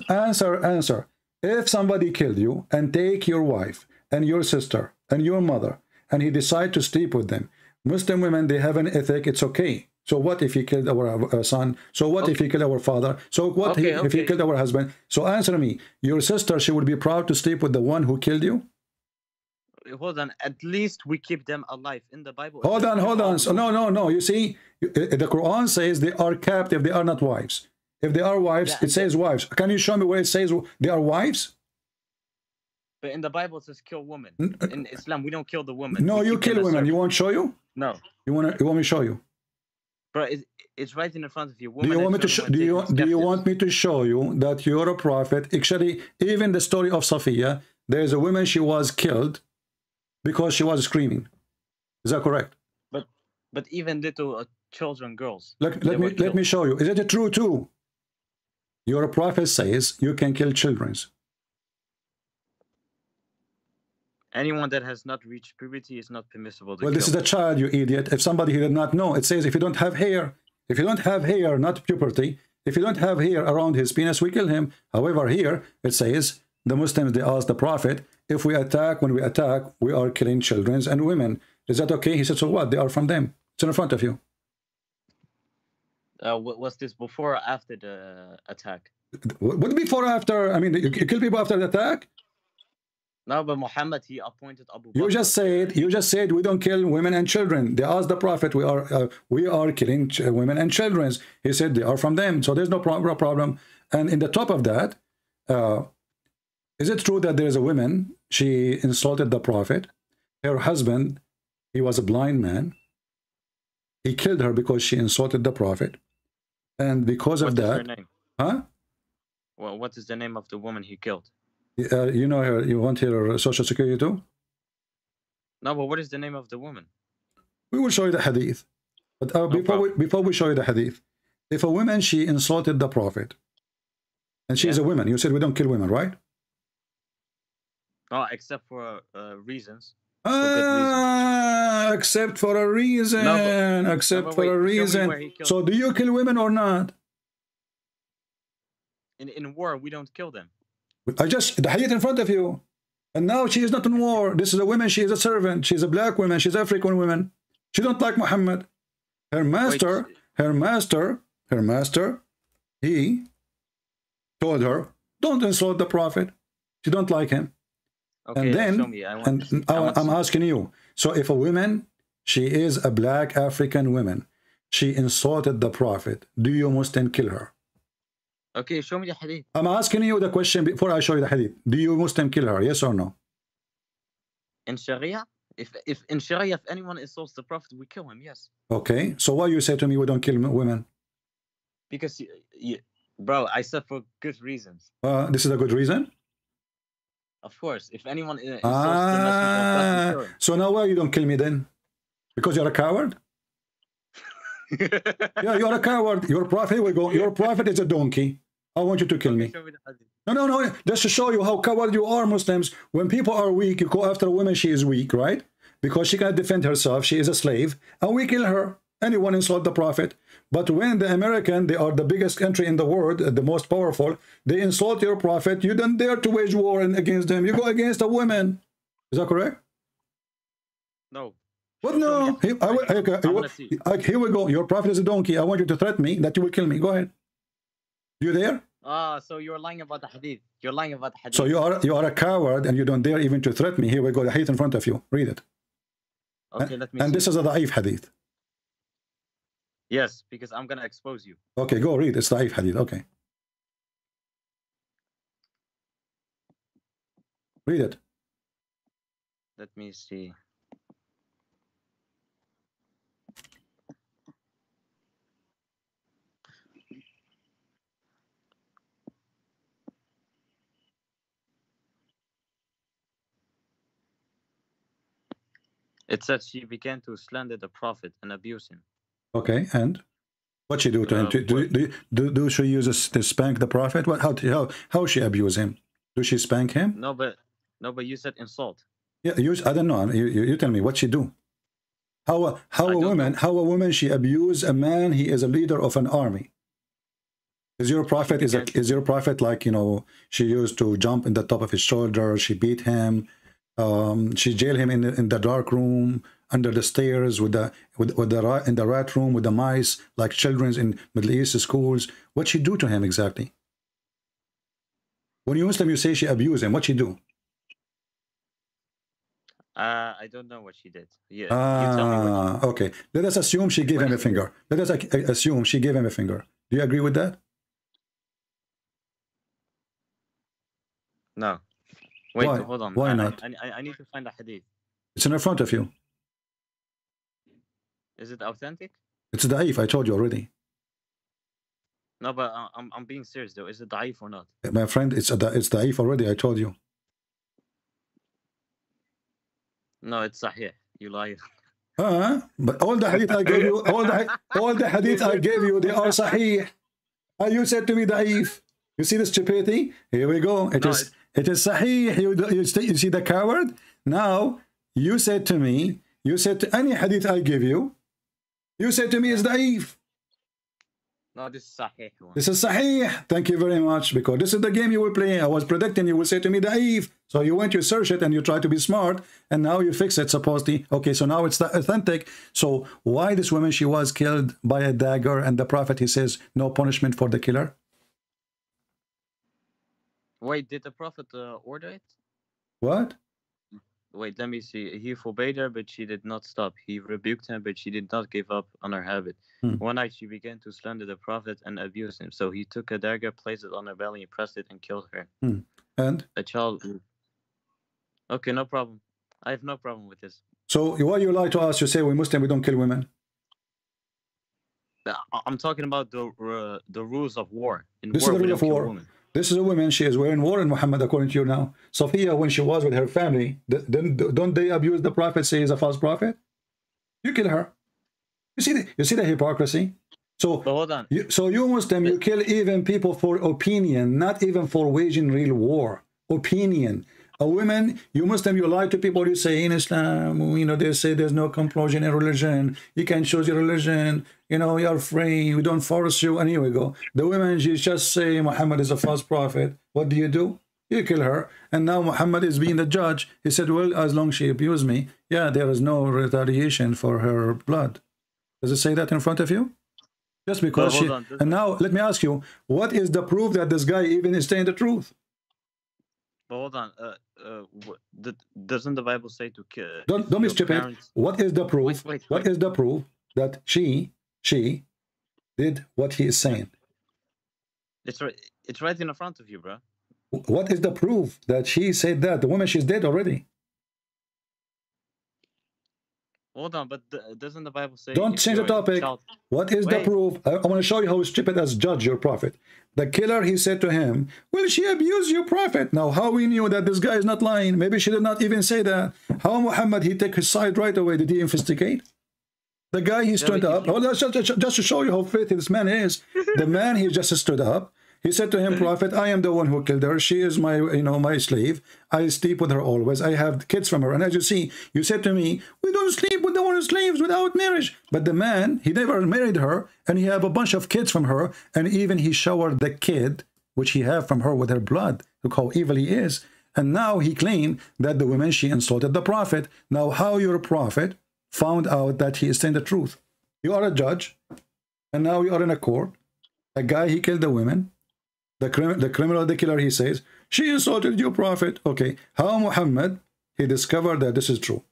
Answer. If somebody killed you and take your wife and your sister and your mother and he decide to sleep with them, Muslim women, they have an ethic. It's okay. So what if he killed our son? So what if he killed our father? So what if he killed our husband? So answer me. Your sister, she would be proud to sleep with the one who killed you? Hold on. At least we keep them alive in the Bible. Hold on. So no. You see, the Quran says they are captive. They are not wives. If they are wives, it says wives. Can you show me where it says they are wives? But in the Bible, it says kill women. In Islam, we don't kill the women. No, you kill women. You want to show you? No. You want me to show you? Bro, it's right in front of you. Do you want me to show? Do you want me to show you that you're a prophet? Actually, even the story of Safiya, there's a woman, she was killed because she was screaming. Is that correct? But even little children, girls. Let me show you. Is it true too? Your prophet says you can kill children. Anyone that has not reached puberty is not permissible to kill. Well, this is a child, you idiot. If somebody who did not know, it says if you don't have hair, not puberty, if you don't have hair around his penis, we kill him. However, here it says the Muslims, they asked the prophet, if we attack, when we attack, we are killing children and women. Is that okay? He said, so what? They are from them. It's in front of you. Was this before or after the attack? What before or after? I mean, you kill people after the attack? No, but Muhammad, he appointed Abu Bakr. You just said we don't kill women and children. They asked the prophet, we are killing women and children. He said they are from them, so there's no problem. And in the top of that, is it true that there is a woman, she insulted the prophet? Her husband, he was a blind man. He killed her because she insulted the prophet. And because of that... What is her name? Huh? Well, what is the name of the woman he killed? You know her, you want her social security too? No, but what is the name of the woman? We will show you the hadith. But before we show you the hadith, if a woman, she insulted the prophet, and she is a woman, you said we don't kill women, right? Oh, except for reasons. For good reasons. Except for a reason. No, except for a reason. So do you kill women or not? In war, we don't kill them. The hadith in front of you. And now she is not in war. This is a woman, she is a servant. She's a black woman, she's African woman. She don't like Muhammad. Her master, he told her, don't insult the prophet. She don't like him. Okay, and then, show me. I'm asking you. So if a woman, she is a black African woman, she insulted the prophet, do you Muslim kill her? Okay, show me the hadith. I'm asking you the question before I show you the hadith. Do you Muslim kill her? Yes or no? In Sharia? If in Sharia, if anyone insults the prophet, we kill him, yes. Okay, so why you say to me we don't kill women? Because, bro, I said for good reasons. This is a good reason? Of course. If anyone insults the messenger of God, so now why you don't kill me then? Because you're a coward? Yeah, you're a coward. Your prophet, here we go. Your prophet is a donkey. I want you to kill me. No. Just to show you how coward you are, Muslims. When people are weak, you go after a woman, she is weak, right? Because she cannot defend herself. She is a slave. And we kill her. Anyone insult the prophet. But when the American, they are the biggest country in the world, the most powerful, they insult your prophet, you don't dare to wage war against them. You go against a woman. Is that correct? No. What? No. Here we go. Your prophet is a donkey. I want you to threaten me that you will kill me. Go ahead. You there? So you're lying about the hadith. You're lying about the hadith. So you are a coward and you don't dare even to threaten me. Here we go. The hadith in front of you. Read it. Okay, let me and see. This is a da'if hadith. Yes, because I'm gonna expose you. Okay, go read. It's da'if hadith. Okay. Read it. Let me see. It said she began to slander the prophet and abuse him. Okay, and what she do to him? Do she use to spank the prophet? What? How she abuse him? Do she spank him? No, but you said insult. Yeah, I don't know. You tell me what she do. How a woman she abuse a man? He is a leader of an army. Is your prophet is your prophet like, you know, she used to jump in the top of his shoulder? She beat him. She jailed him in the dark room under the stairs in the rat room with the mice like children in Middle East schools. What she do to him exactly? When you Muslim, you say she abused him. What she do? I don't know what she did. Yeah. You tell me what she... Okay. Let us assume she gave him a finger. Let us assume she gave him a finger. Do you agree with that? No. Wait, Why? hold on. Why not? I need to find the hadith. It's in front of you. Is it authentic? It's da'if. I told you already. No, but I'm being serious though. Is it da'if or not? My friend, it's da'if already. I told you. No, it's sahih. You lie. But all the hadith I gave you, all the hadith I gave you, they are sahih. And you said to me da'if. You see the stupidity? Here we go. It is sahih. You see the coward? Now, you said to me, you said to any hadith I give you, you said to me it's da'if. No, this is sahih one. This is sahih. Thank you very much, because this is the game you will play. I was predicting you will say to me da'if. So you went, you search it, and you try to be smart, and now you fix it supposedly. Okay, so now it's authentic. So why this woman, she was killed by a dagger, and the prophet, he says, no punishment for the killer? Wait, did the prophet order it? What? Wait, let me see. He forbade her, but she did not stop. He rebuked her, but she did not give up on her habit. One night she began to slander the prophet and abuse him. So he took a dagger, placed it on her belly, pressed it, and killed her. And? A child... Okay, no problem. I have no problem with this. So why you lie to us? You say we Muslim, we don't kill women. I'm talking about the rules of war. In this war, is the rule of war. This is a woman. She is wearing war in Muhammad, according to you now. Sophia, when she was with her family, don't they abuse the prophet, say he's a false prophet? You kill her. You see the hypocrisy? So hold on. You Muslim, you kill even people for opinion, not even for waging real war. Opinion. A woman, you Muslim, you lie to people. You say in Islam, you know, they say there's no compulsion in religion. You can choose your religion. You know, you're free. We don't force you. And here we go. The women, you just say Muhammad is a false prophet. What do? You kill her. And now Muhammad is being the judge. He said, well, as long as she abused me, yeah, there is no retaliation for her blood. Does it say that in front of you? Just because she... And now, let me ask you, what is the proof that this guy even is saying the truth? But hold on. Doesn't the Bible say to kill? Don't be stupid. Parents? What is the proof? Wait. What is the proof that she did what he is saying? It's right. It's right in front of you, bro. What is the proof that she said that? The woman, she's dead already. Hold on, but doesn't the Bible say... Don't change the topic. What is the proof? I want to show you how stupid as judge your prophet. The killer, he said to him, well, she abused your prophet. Now, how we knew that this guy is not lying? Maybe she did not even say that. How Muhammad, he take his side right away? Did he investigate? The guy, he stood up. Oh, just to show you how faithful this man is. The man, he just stood up. He said to him, Prophet, I am the one who killed her. She is my, my slave. I sleep with her always. I have kids from her. And as you see, you said to me, we don't sleep with our slaves without marriage. But the man, he never married her, and he have a bunch of kids from her, and even he showered the kid, which he have from her with her blood. Look how evil he is. And now he claimed that the woman, she insulted the Prophet. Now, how your Prophet, found out that he is saying the truth. You are a judge, and now you are in a court. A guy, he killed the women. The criminal, the killer, he says, she insulted your prophet. Okay, how Muhammad, he discovered that this is true?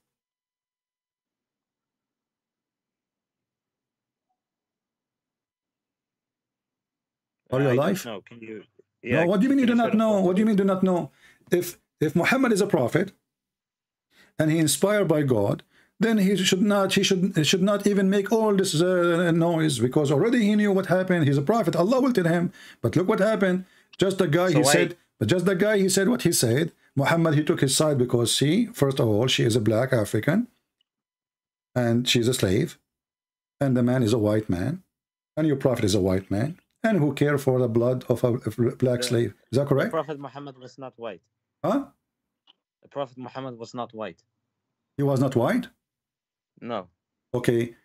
Are you alive? No, can you? Yeah, no, what do you mean you do not know? What do you mean do not know? If Muhammad is a prophet and he inspired by God, then he should not even make all this noise, because already he knew what happened. He's a prophet. Allah will tell him. But look what happened. Just the guy, he said what he said. Muhammad, he took his side because first of all, she is a black African and she's a slave, and the man is a white man, and your prophet is a white man, and who care for the blood of a black slave. Is that correct? The Prophet Muhammad was not white. Huh? The Prophet Muhammad was not white. He was not white? No. Okay.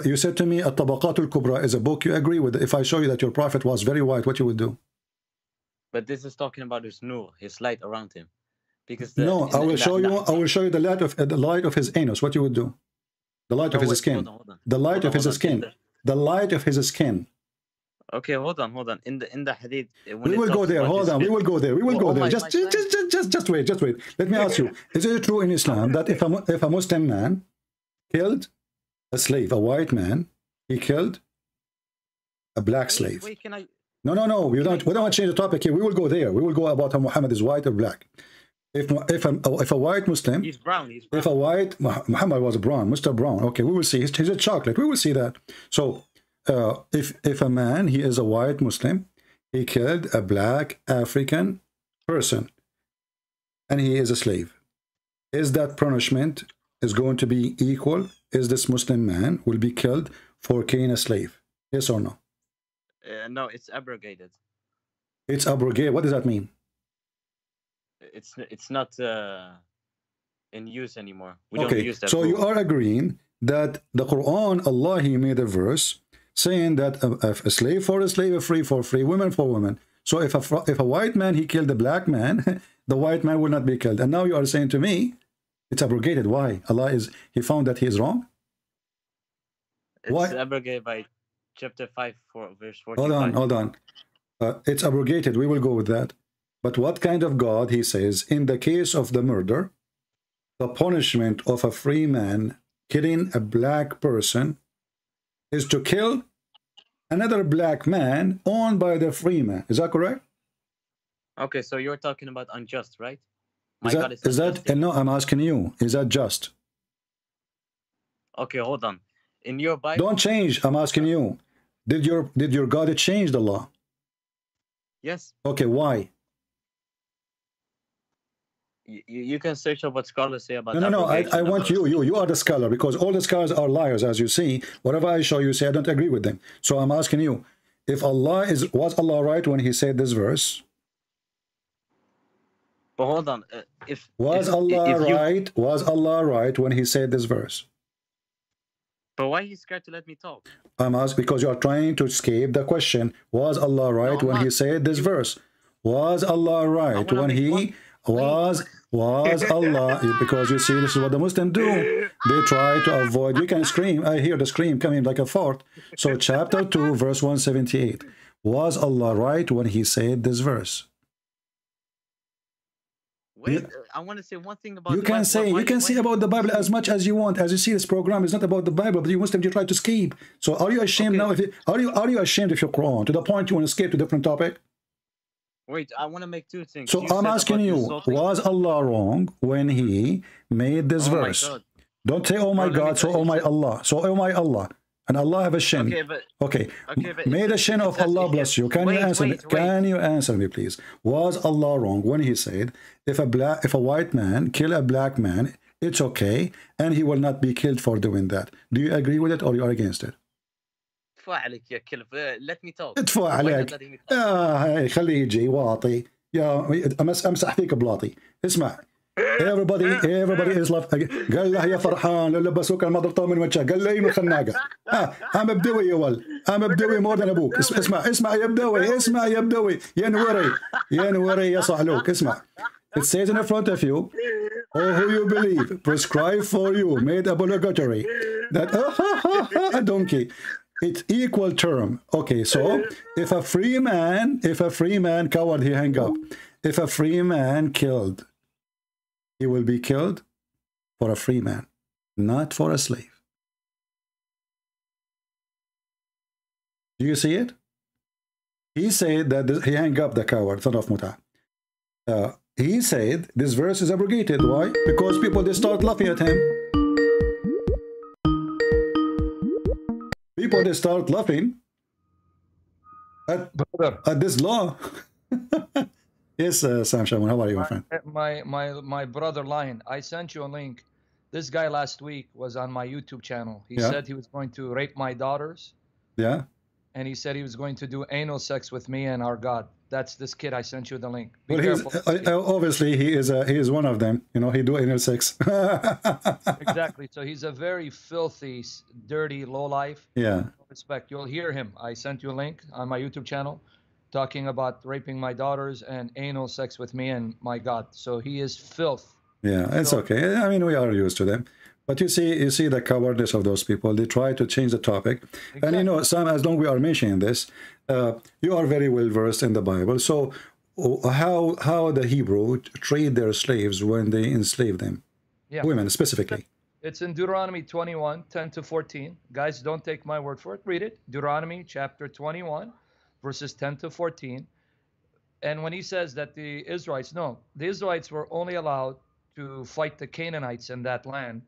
You said to me, At-Tabaqat al-Kubra is a book. You agree with it. If I show you that your prophet was very white, what you would do? But this is talking about his nur, his light around him. Because I will show you the light of his anus. What you would do? The light of his skin. Hold on. The light of his skin. The light of his skin. Okay, hold on. In the hadith, we will go there. Hold on. We will go there. We will go there. Just wait. Let me ask you: is it true in Islam that if a Muslim man killed a slave, a white man, he killed a black slave? Wait, can I? No. We don't want to change the topic here. We will go there. We will go about how Muhammad is white or black. If a white Muslim, he's brown. If a white Muhammad was brown, Mr. Brown. Okay, we will see. He's a chocolate. We will see that. So. If a man, he is a white Muslim, he killed a black African person, and he is a slave, is that punishment is going to be equal? Is this Muslim man will be killed for killing a slave? Yes or no? No, it's abrogated. It's abrogated. What does that mean? It's not in use anymore. We don't use that. So you are agreeing that the Quran, Allah, he made a verse saying that a slave for a slave, a free for free, women for women. So if a white man, he killed a black man, the white man will not be killed. And now you are saying to me, it's abrogated. Why? He found that he is wrong? It's abrogated by chapter 5, verse 45. Hold on. It's abrogated. We will go with that. But what kind of God, he says, in the case of the murder, the punishment of a free man killing a black person is to kill another black man owned by the free man. Is that correct? Okay, so you're talking about unjust, right? No, I'm asking you, is that just? Okay, hold on. In your Bible, don't change. I'm asking you, did your God change the law? Yes. Okay, why? You can search up what scholars say about. No. I want you are the scholar, because all the scholars are liars, as you see. Whatever I show you, say I don't agree with them. So I'm asking you, if was Allah right when he said this verse? But hold on, was Allah right when he said this verse? But why are you scared to let me talk? I'm asking because you are trying to escape the question. Was Allah right when he said this verse? Was Allah right when he was Allah? Because you see, this is what the Muslims do. They try to avoid. You can scream. I hear the scream coming like a fart. So chapter 2, verse 178. Was Allah right when he said this verse? Wait, I want to say one thing about you can say about the Bible as much as you want. As you see, this program is not about the Bible, but you Muslims, you try to escape. So are you ashamed now? Are you ashamed of your Quran to the point you want to escape to a different topic? Wait, I want to make two things. So I'm asking you, was Allah wrong when he made this verse? Don't say, oh my God, so oh my Allah. So oh my Allah. And Allah have a shin. Okay, may the shin of Allah bless you. Can you answer me? Can you answer me, please? Was Allah wrong when he said, if a white man kill a black man, it's okay, and he will not be killed for doing that? Do you agree with it, or you are against it? Let me talk. ادفع عليك. خليه يجي واطي. يا امسح فيك بلاطي. اسمع. Everybody is love. قال له يا فرحان لو لبسوك المضرطه من وجهك. قال له من خناقه. I'm بدوي يا ول. I'm بدوي more than ابوك. اسمع يا بدوي. يا نوري يا صعلوك. اسمع. It says in front of you, or who you believe, prescribed for you, made obligatory. That a donkey. It's equal term. Okay, so if a free man, coward, he hang up. If a free man killed, he will be killed for a free man, not for a slave. Do you see it? He said that he hang up, the coward, son of Muta. He said this verse is abrogated. Why? Because people, they start laughing at him. People, they start laughing at this law. Yes, Sam Shaman, how are you, my friend? My brother Lion, I sent you a link. This guy last week was on my YouTube channel. He said he was going to rape my daughters. Yeah. And he said he was going to do anal sex with me and our God. That's this kid. I sent you the link. Well, obviously he is one of them. You know, he do anal sex. Exactly. So he's a very filthy, dirty lowlife. Yeah. Respect. You'll hear him. I sent you a link on my YouTube channel, talking about raping my daughters and anal sex with me and my God. So he is filth. Yeah, it's okay. I mean, we are used to them. But you see the cowardice of those people. They try to change the topic. Exactly. And you know, Sam, as long as we are mentioning this, you are very well versed in the Bible. So how the Hebrew treat their slaves when they enslave them? Yeah. Women specifically. It's in Deuteronomy 21, 10 to 14. Guys, don't take my word for it. Read it. Deuteronomy chapter 21, verses 10 to 14. And when he says that the Israelites were only allowed to fight the Canaanites in that land.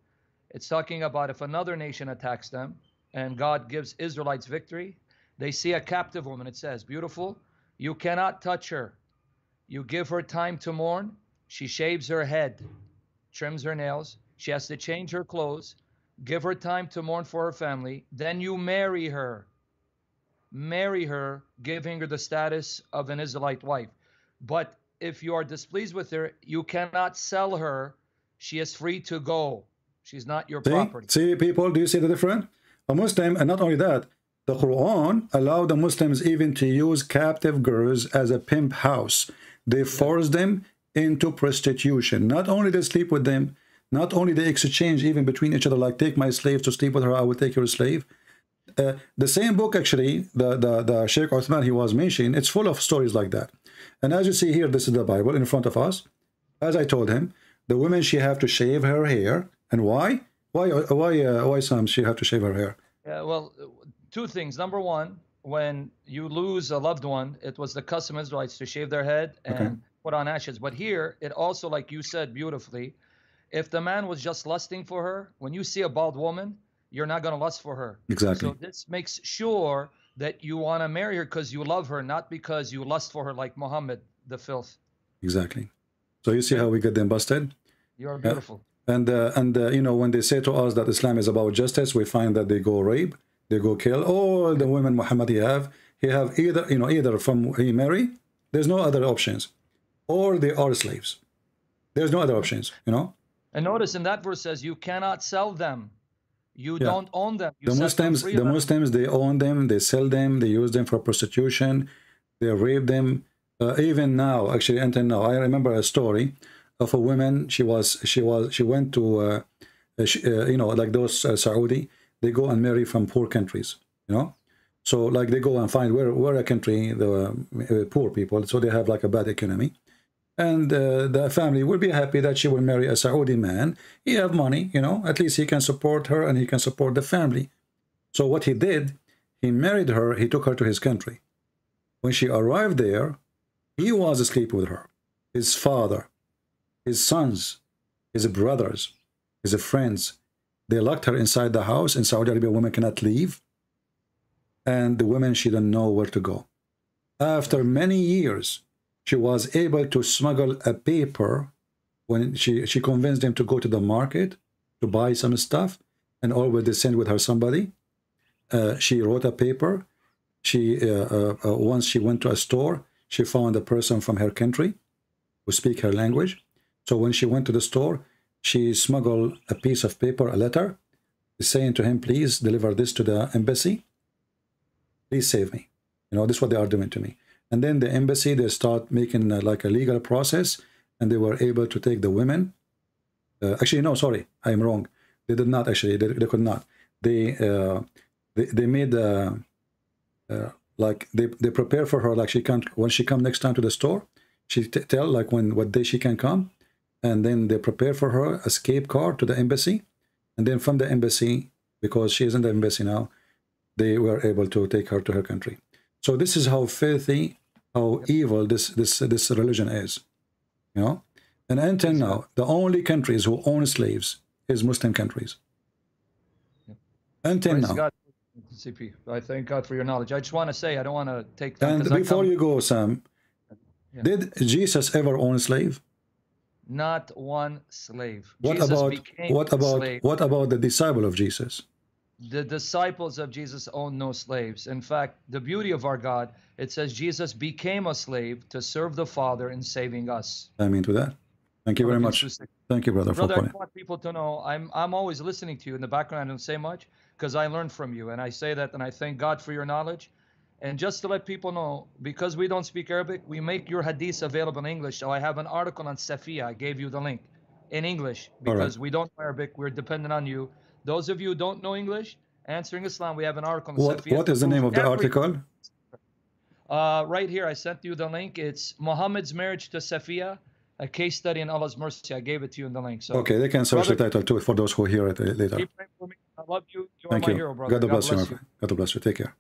It's talking about if another nation attacks them and God gives Israelites victory, they see a captive woman, it says, beautiful, you cannot touch her. You give her time to mourn. She shaves her head, trims her nails. She has to change her clothes, give her time to mourn for her family. Then you marry her, giving her the status of an Israelite wife. But if you are displeased with her, you cannot sell her. She is free to go. She's not your property. See, people, do you see the difference? A Muslim, and not only that, the Quran allowed the Muslims even to use captive girls as a pimp house. They force them into prostitution. Not only they sleep with them, not only they exchange even between each other, like take my slave to sleep with her, I will take your slave. The same book, actually, the Sheikh Uthman he was mentioning, it's full of stories like that. And as you see here, this is the Bible in front of us. As I told him, the women, she have to shave her hair. And why? Why, Sam, she have to shave her hair? Well, two things. Number one, when you lose a loved one, it was the custom of Israelites to shave their head and put on ashes. But here, it also, like you said beautifully, if the man was just lusting for her, when you see a bald woman, you're not going to lust for her. Exactly. So this makes sure that you want to marry her because you love her, not because you lust for her like Muhammad, the filth. Exactly. So you see how we get them busted? You're beautiful. And you know, when they say to us that Islam is about justice, we find that they go rape, they go kill all the women Muhammad he have either, you know, either from he marry, there's no other options, or they are slaves. There's no other options, you know. And notice in that verse says you cannot sell them. You don't own them. You the Muslims, they own them, they sell them, they use them for prostitution, they rape them. Even now, actually, until now, I remember a story of a woman. She went to you know, like those Saudi, they go and marry from poor countries, you know. So like they go and find where a country the poor people, so they have like a bad economy, and the family will be happy that she will marry a Saudi man. He have money, you know, at least he can support her and he can support the family. So what he did, he married her, he took her to his country. When she arrived there, he was asleep with her, his father, his sons, his brothers, his friends. They locked her inside the house. In Saudi Arabia, women cannot leave. And the women, she didn't know where to go. After many years, she was able to smuggle a paper when she convinced them to go to the market to buy some stuff, and always they sent with her somebody. She wrote a paper. Once she went to a store, she found a person from her country who speak her language. So when she went to the store, she smuggled a piece of paper, a letter, saying to him, please deliver this to the embassy. Please save me. You know, this is what they are doing to me. And then the embassy, they start making like a legal process, and they were able to take the women Actually, no, sorry, I'm wrong. They did not actually. They could not. They made like they prepare for her, like she can't, when she come next time to the store, she tell like what day she can come, and then they prepare for her a escape car to the embassy, and then from the embassy, because she is in the embassy now, they were able to take her to her country. So this is how filthy, how evil this religion is, you know. And until now, the only countries who own slaves is Muslim countries. Until Praise now. God, CP. I thank God for your knowledge. I just want to say, I don't want to take time. And before you go, Sam, did Jesus ever own a slave? Not one slave. What about the disciple of Jesus? The disciples of Jesus owned no slaves. In fact, the beauty of our God, it says Jesus became a slave to serve the Father in saving us. Amen to that. Thank you very much. Thank you, brother, for calling. I want people to know I'm always listening to you in the background. I don't say much because I learned from you, and I say that, and I thank God for your knowledge. And just to let people know, because we don't speak Arabic, we make your hadiths available in English. So I have an article on Safiya. I gave you the link in English because we don't know Arabic. We're dependent on you. Those of you who don't know English, Answering Islam, we have an article on Safiya. What is the name of the article? Right here, I sent you the link. It's Muhammad's marriage to Safiya, a case study in Allah's mercy. I gave it to you in the link. So okay, they can search the title too for those who hear it later. Keep praying for me. I love you. You Thank are my you. hero, brother. God bless you, my friend. God bless you. Take care.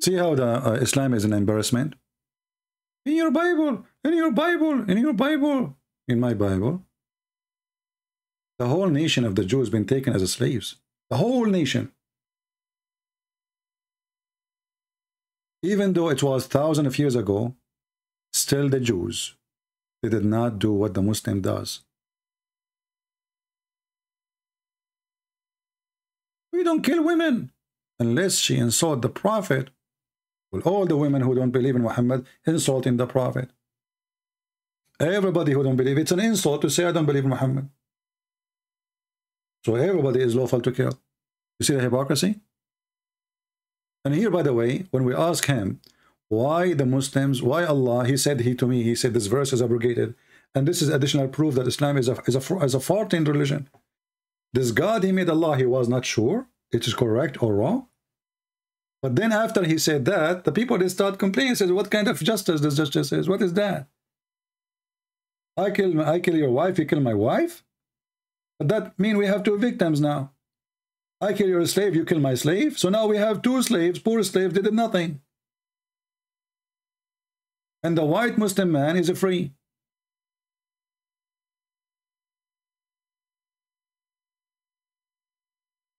See how the Islam is an embarrassment? In your Bible, in your Bible, in your Bible, in my Bible. The whole nation of the Jews been taken as slaves. The whole nation. Even though it was thousands of years ago, still the Jews, they did not do what the Muslim does. We don't kill women unless she insult the Prophet. Well, all the women who don't believe in Muhammad insulting the Prophet. Everybody who don't believe, it's an insult to say I don't believe in Muhammad. So everybody is lawful to kill. You see the hypocrisy? And here, by the way, when we ask him why the Muslims, why Allah, he said this verse is abrogated, and this is additional proof that Islam is a faulty religion. This God he made Allah, he was not sure it is correct or wrong. But then after he said that, the people they start complaining, says, what kind of justice this justice is? What is that? I kill your wife, you kill my wife? But that means we have two victims now. I kill your slave, you kill my slave. So now we have two slaves, poor slaves, they did nothing. And the white Muslim man is free.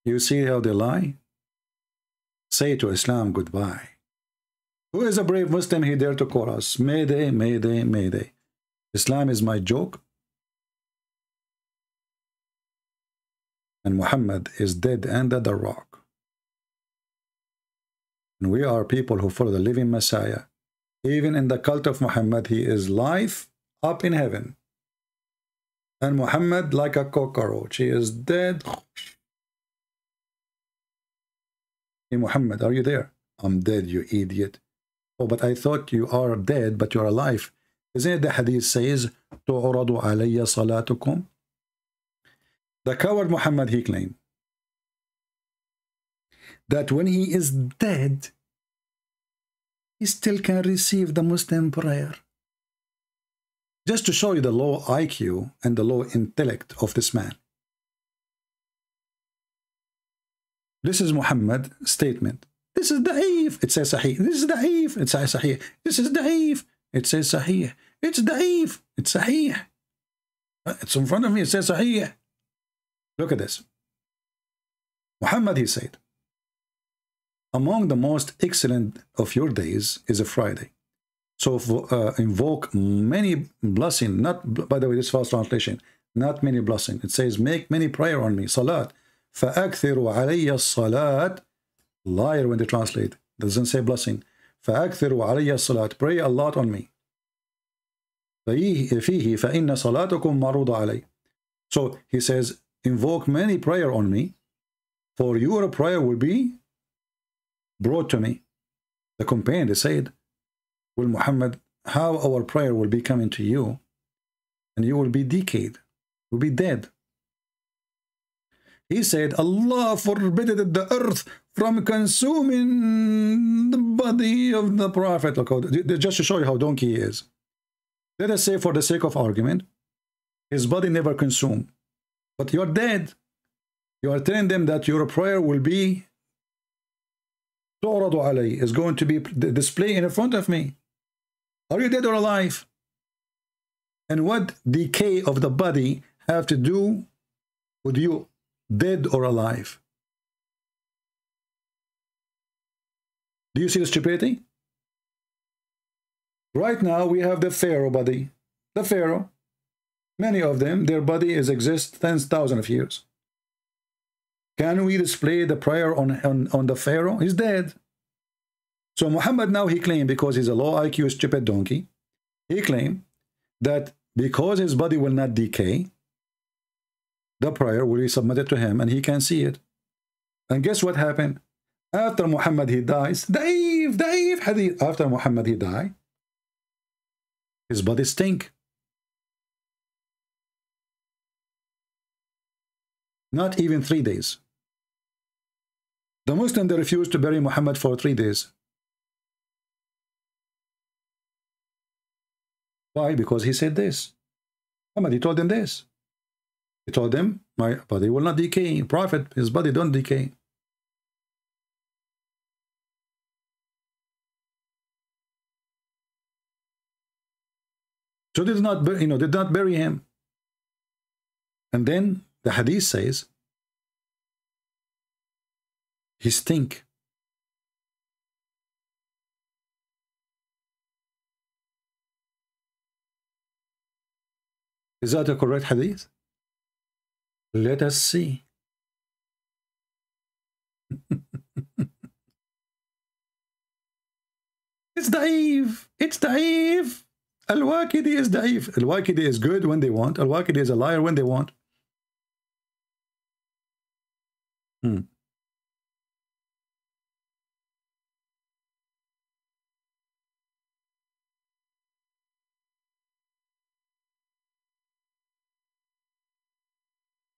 You see how they lie? Say to Islam goodbye. Who is a brave Muslim? He dare to call us. Mayday, mayday, mayday. Islam is my joke. And Muhammad is dead under the rock. And we are people who follow the living Messiah. Even in the cult of Muhammad, he is life up in heaven. And Muhammad like a cockroach. He is dead. Hey Muhammad, are you there? I'm dead, you idiot. Oh, but I thought you are dead, but you're alive. Isn't it the hadith says, تُعْرَضُ عَلَيَّ صَلَاتُكُمْ? The coward Muhammad, he claimed that when he is dead, he still can receive the Muslim prayer. Just to show you the low IQ and the low intellect of this man. This is Muhammad's statement. This is da'if. It says sahih. This is da'if. It says sahih. This is da'if. It says sahih. It's da'if. It's sahih. It's in front of me. It says sahih. Look at this. Muhammad, he said, among the most excellent of your days is a Friday. So invoke many blessings. Not, by the way, this false translation. Not many blessings. It says, make many prayer on me. Salat. فَأَكْثِرُوا عَلَيَّ الصَّلَاةِ. Liar when they translate. Doesn't say blessing. فَأَكْثِرُوا عَلَيَّ الصَّلَاةِ. Pray a lot on me. فِيهِ فَإِنَّ صَلَاتُكُمْ مَرُوضَ عَلَيْهِ. So he says, invoke many prayer on me, for your prayer will be brought to me. The companion, they said, well, Muhammad, how our prayer will be coming to you? and you will be decayed. You will be dead. He said, Allah forbid the earth from consuming the body of the Prophet. Look, just to show you how donkey he is. Let us say, for the sake of argument, his body never consumed. But you're dead. You are telling them that your prayer will be is going to be displayed in front of me. Are you dead or alive? And what decay of the body have to do with you dead or alive? Do you see the stupidity? Right now we have the Pharaoh body. The Pharaoh, many of them, their body is exist 10,000 of years. Can we display the prayer on the Pharaoh? He's dead. So Muhammad now, he claimed, because he's a low IQ stupid donkey, he claimed that because his body will not decay, the prayer will be submitted to him and he can see it. And guess what happened? After Muhammad he dies, Da'if hadith. After Muhammad he died, his body stink. Not even 3 days. The Muslims, they refused to bury Muhammad for 3 days. Why? Because he said this. Muhammad, he told them this. He told them, my body will not decay. Prophet, his body don't decay. So did not bury him. And then the hadith says he stink. Is that a correct hadith? Let us see. It's da'if. It's da'if. Al-Waqidi is da'if. Al-Waqidi is good when they want. Al-Waqidi is a liar when they want.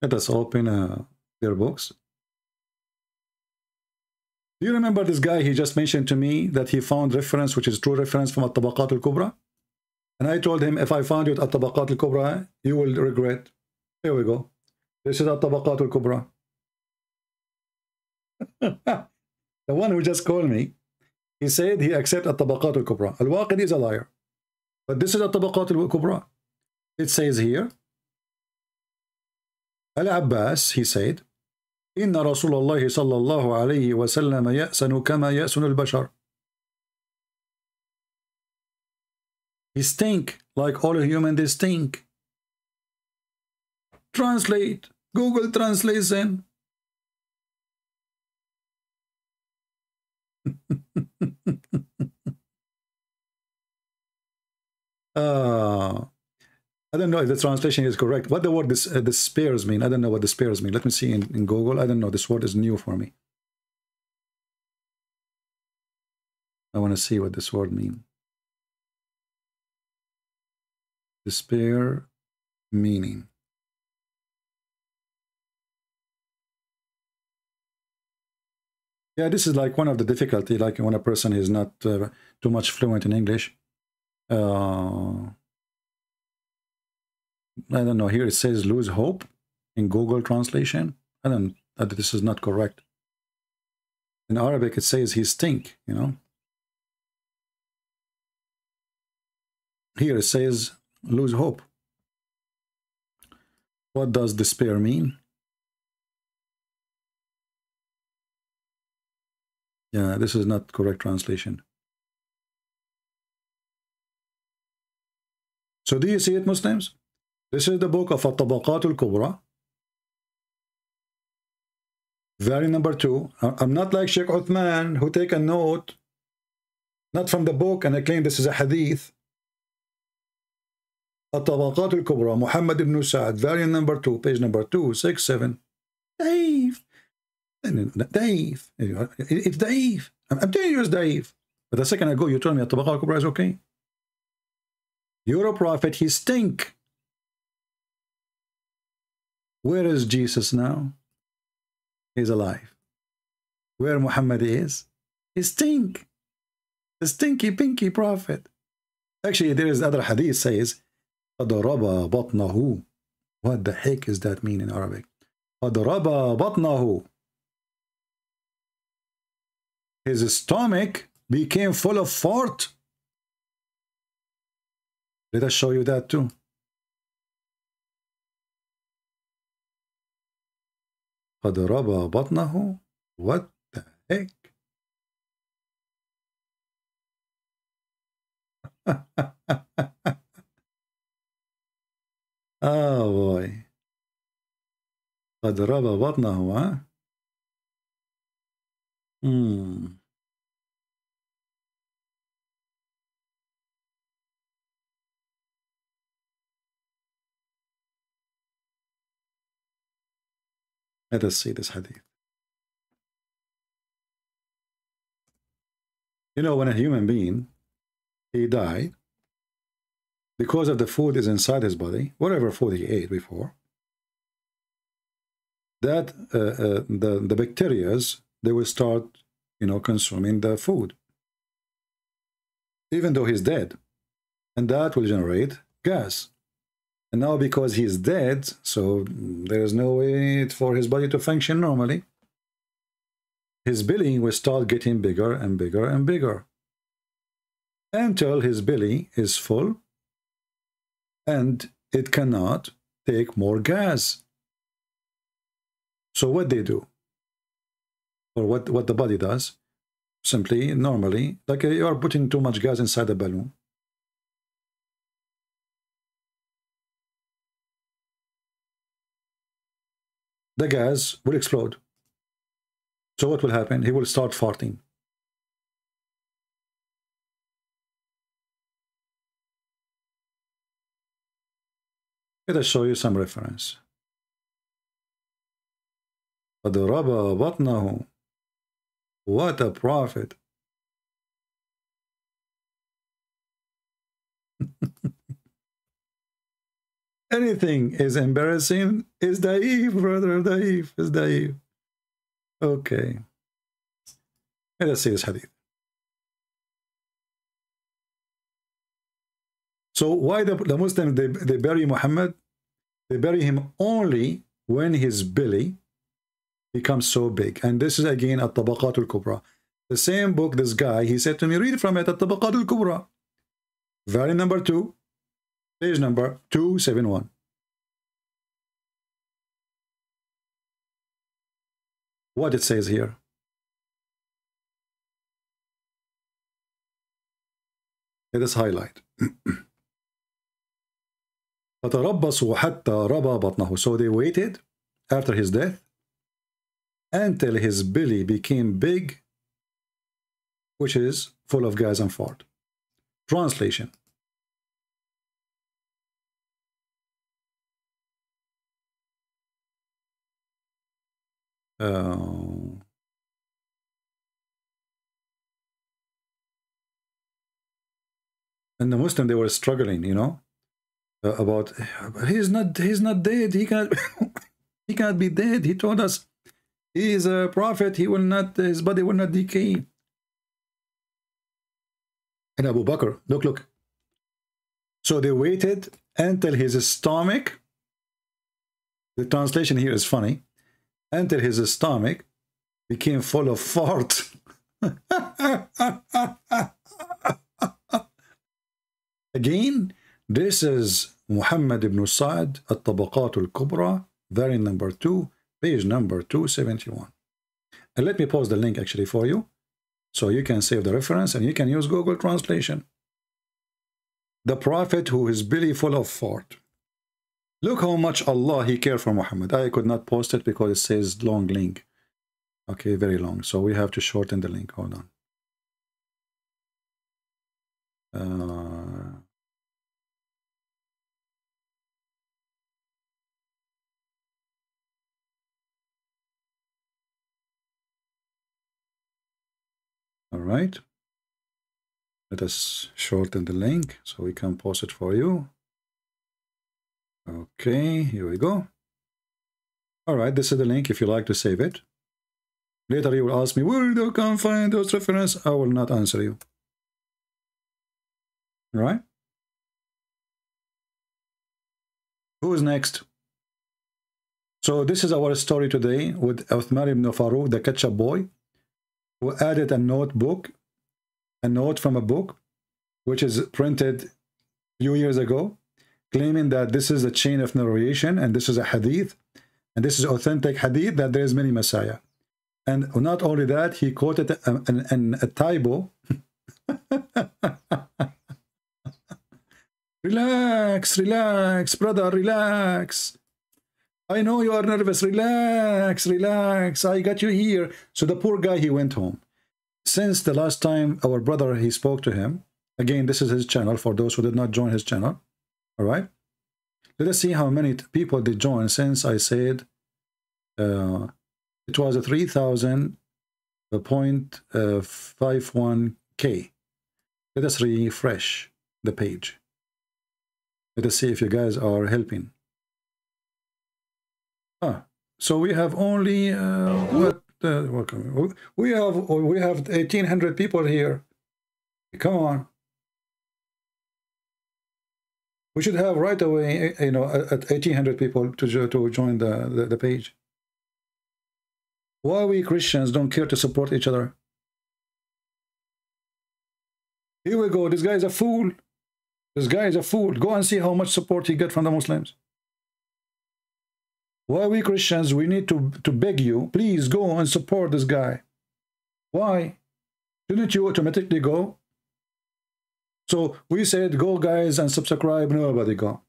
Let us open their books. Do you remember this guy? He just mentioned to me that he found reference, which is true reference from At-Tabaqat al-Kubra. And I told him, if I found you at At-Tabaqat al-Kubra, you will regret. Here we go. This is At-Tabaqat al-Kubra. The one who just called me, he said he accepts At-Tabaqat al-Kubra. Al-Waqidi is a liar. But this is At-Tabaqat al-Kubra. It says here, Al-Abbas, he said, إن رسول الله صلى الله عليه وسلم يأسن كما يأسن البشر. He stink like all human, they stink. Translate. Google Translation. I don't know if the translation is correct. What the word this spares mean? I don't know what the spares mean. Let me see in Google. I don't know. This word is new for me. I want to see what this word means. Despair meaning. Yeah, this is like one of the difficulty, like when a person is not too much fluent in English. I don't know. Here it says lose hope in Google translation. I don't. This is not correct. In Arabic, it says he stink. You know. Here it says lose hope. What does despair mean? Yeah, this is not correct translation. So do you see it, Muslims? This is the book of At-Tabaqat al-Kubra. Very number 2. I'm not like Sheikh Uthman, who take a note, not from the book, and I claim this is a hadith. At-Tabaqat al-Kubra, Muhammad ibn Sa'ad, variant number 2, page number 267. Da'if. Da'if. It's da'if. I'm telling you it's da'if. But a second ago, you told me At-Tabaqat al-Kubra is okay. You're a prophet, he stink. Where is Jesus now? He's alive. Where Muhammad is? He stink. The stinky pinky prophet. Actually, there is other hadith says, فَضَرَبَ بَطْنَهُ. What the heck does that mean in Arabic? فَضَرَبَ بَطْنَهُ. His stomach became full of fart. Let us show you that too. فَضَرَبَ بَطْنَهُ. What the heck? Oh boy. فَضَرَبَ بَطْنَهُ, huh? Let us see this hadith. You know, when a human being, he died, because of the food is inside his body, whatever food he ate before, that the bacterias, they will start, you know, consuming the food, even though he's dead, and that will generate gas. And now because he's dead, so there is no way for his body to function normally, his belly will start getting bigger and bigger and bigger until his belly is full and it cannot take more gas. So what they do, or what the body does, simply, normally, like you are putting too much gas inside the balloon. The gas will explode. So what will happen? He will start farting. Let us show you some reference. فَضَرَبَ بَطْنَهُ. What a prophet. Anything is embarrassing is daif, brother, daif, is daif. Okay. Let us see this hadith. So why the Muslims, they bury Muhammad? They bury him only when his belly becomes so big. And this is again at Tabaqat al-Kubra. The same book, this guy, he said to me, read from it at Tabaqat al-Kubra. Volume number 2, page number 271. What it says here. Let us highlight. فَتَرَبَّصُوا حَتَّى رَبَى بَطْنَهُ. So they waited after his death until his belly became big, which is full of gas and fart. Translation. And the Muslim, they were struggling, you know, about he's not dead. He can't he can't be dead. He told us he is a prophet. He will not, his body will not decay. And Abu Bakr, look. So they waited until his stomach, the translation here is funny, until his stomach became full of fart. Again, this is Muhammad ibn Sa'd at Tabaqat al-Kubra, variant number 2, page number 271. And let me post the link actually for you, so you can save the reference and you can use Google Translation. The prophet who is belly full of fart. Look how much Allah, he cared for Muhammad. I could not post it because it says long link. Okay, very long. So we have to shorten the link. Hold on. All right. Let us shorten the link so we can post it for you. Okay, here we go. All right, this is the link if you like to save it. Later you will ask me, where do I find those references? I will not answer you. All right? Who is next? So this is our story today with Uthman ibn Farooq, the ketchup boy, who added a notebook, a note from a book, which is printed a few years ago, claiming that this is a chain of narration and this is a hadith, and this is authentic hadith, that there is many Messiah. And not only that, he quoted a typo. Relax, relax, brother, relax. I know you are nervous. Relax, relax. I got you here. So the poor guy, he went home. Since the last time our brother, he spoke to him, again, this is his channel for those who did not join his channel. All right. Let us see how many people did join since I said it was a 3,000.51K. Let us refresh the page. Let us see if you guys are helping. So we have only welcome. We have 1,800 people here. Come on. We should have right away, you know, at 1,800 people to join the page. Why we Christians don't care to support each other? Here we go. This guy is a fool. This guy is a fool. Go and see how much support he get from the Muslims. Why we Christians, we need to beg you, please go and support this guy. Why? Shouldn't you automatically go? So we said, go guys and subscribe, nobody go.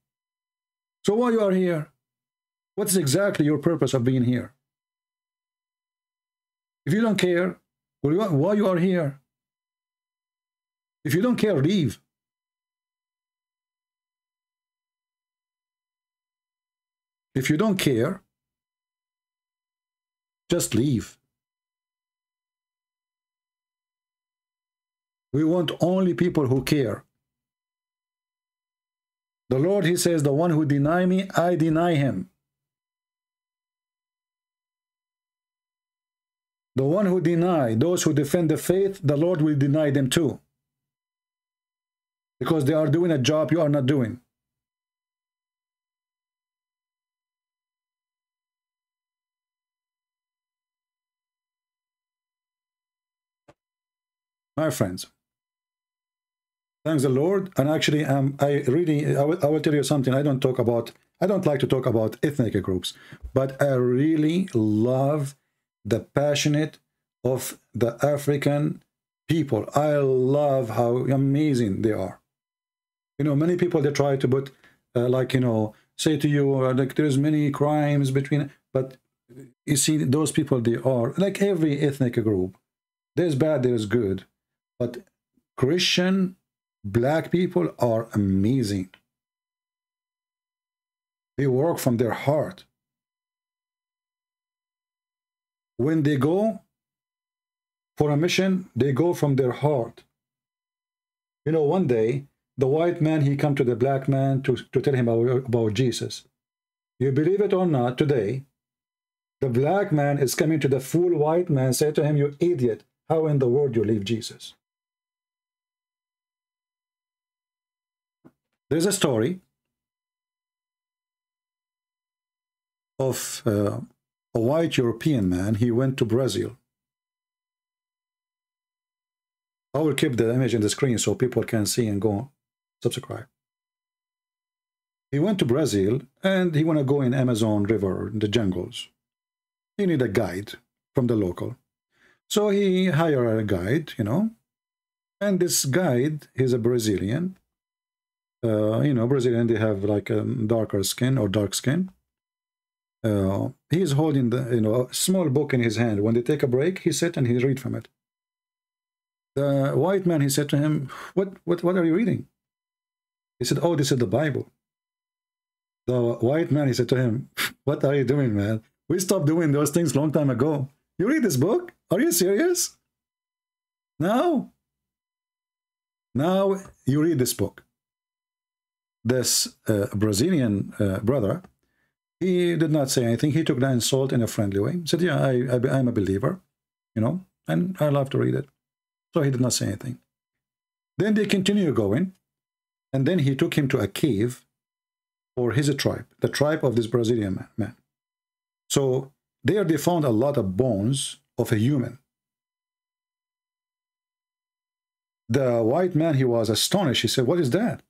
So why you are here? What's exactly your purpose of being here? If you don't care, why you are here? If you don't care, leave. If you don't care, just leave. We want only people who care. The Lord, he says, the one who deny me, I deny him. The one who deny, those who defend the faith, the Lord will deny them too. Because they are doing a job you are not doing. My friends, thanks the Lord. And actually, I will tell you something. I don't like to talk about ethnic groups, but I really love the passionate of the African people. I love how amazing they are. You know, many people, they try to put, like, you know, say to you, like, there's many crimes between, but you see, those people, they are, like every ethnic group, there's bad, there's good. But Christian, black people are amazing. They work from their heart. When they go for a mission, they go from their heart. You know, one day, the white man, he come to the black man to tell him about Jesus. You believe it or not, today, the black man is coming to the full white man, say to him, you idiot, how in the world you leave Jesus? There's a story of a white European man. He went to Brazil. I will keep the image in the screen so people can see and go subscribe. He went to Brazil and he want to go in Amazon River, in the jungles. He need a guide from the local. So he hired a guide, you know, and this guide, he's a Brazilian. You know, Brazilian, they have like a darker skin or dark skin. He's holding the, you know, a small book in his hand. When they take a break, he sit and he read from it. The white man, he said to him, what are you reading? He said, oh, this is the Bible. The white man, he said to him, what are you doing, man? We stopped doing those things long time ago. You read this book? Are you serious? Now you read this book. This Brazilian brother, He did not say anything. He took the insult in a friendly way. He said, yeah, I'm a believer, you know, and I love to read it. So he did not say anything. Then they continue going, and then he took him to a cave for his tribe, the tribe of this Brazilian man. So there they found a lot of bones of a human. The white man, he was astonished. He said, what is that?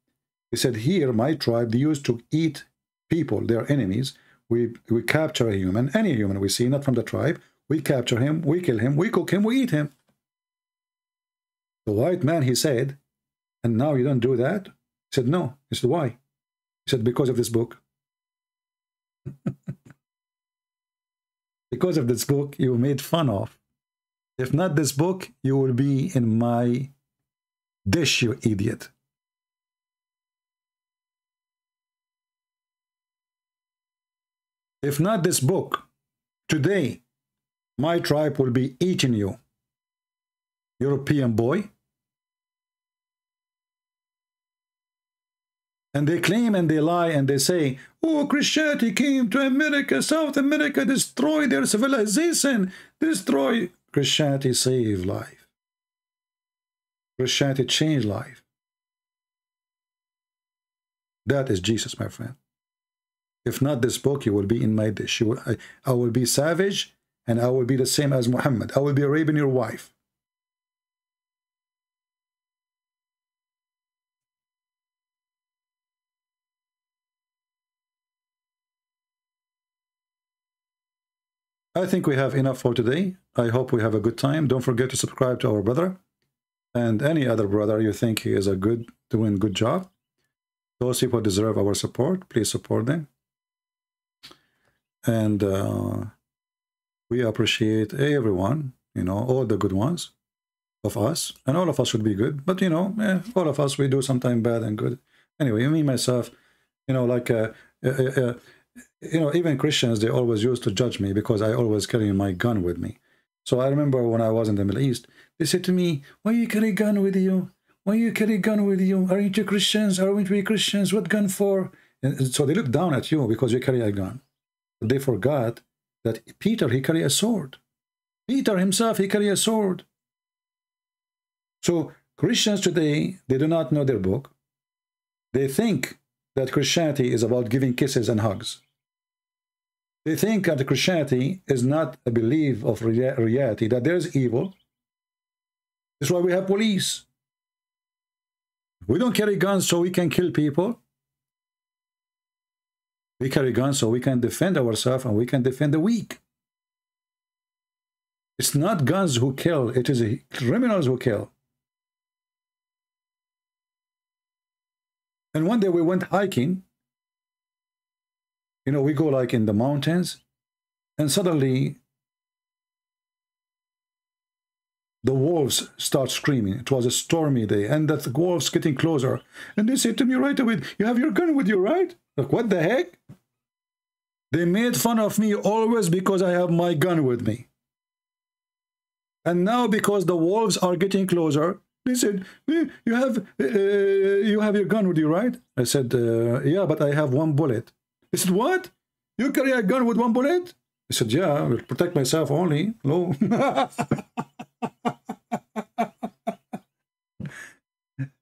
He said, here, my tribe, they used to eat people, their enemies. We capture a human, any human we see, not from the tribe. We capture him, we kill him, we cook him, we eat him. The white man, he said, and now you don't do that? He said, no. He said, why? He said, because of this book. Because of this book, you were made fun of. If not this book, you will be in my dish, you idiot. If not this book, today, my tribe will be eating you. European boy. And they claim and they lie and they say, oh, Christianity came to America, South America, destroy their civilization, destroy. Christianity saved life. Christianity changed life. That is Jesus, my friend. If not this book, you will be in my dish. I will be savage, and I will be the same as Muhammad. I will be raping your wife. I think we have enough for today. I hope we have a good time. Don't forget to subscribe to our brother and any other brother you think he is doing a good job. Those people deserve our support. Please support them. And we appreciate everyone, you know, all the good ones of us. And all of us should be good. But, you know, all of us, we do sometimes bad and good. Anyway, me, myself, you know, like... you know, even Christians, they always used to judge me because I always carry my gun with me. So I remember when I was in the Middle East, they said to me, why you carry a gun with you? Why you carry a gun with you? Aren't you Christians? Aren't we Christians? What gun for? And so they look down at you because you carry a gun. But they forgot that Peter, he carried a sword. Peter himself, he carried a sword. So Christians today, they do not know their book. They think that Christianity is about giving kisses and hugs. They think that Christianity is not a belief of reality, that there's evil. That's why we have police. We don't carry guns so we can kill people. We carry guns so we can defend ourselves and we can defend the weak. It's not guns who kill, it is criminals who kill. And one day we went hiking. You know, we go like in the mountains, and suddenly the wolves start screaming. It was a stormy day, and the wolves getting closer. And they said to me right away, you have your gun with you, right? Like, what the heck? They made fun of me always because I have my gun with me. And now because the wolves are getting closer, they said, you have your gun with you, right? I said, yeah, but I have one bullet. They said, what? You carry a gun with one bullet? I said, yeah, I will protect myself only. No.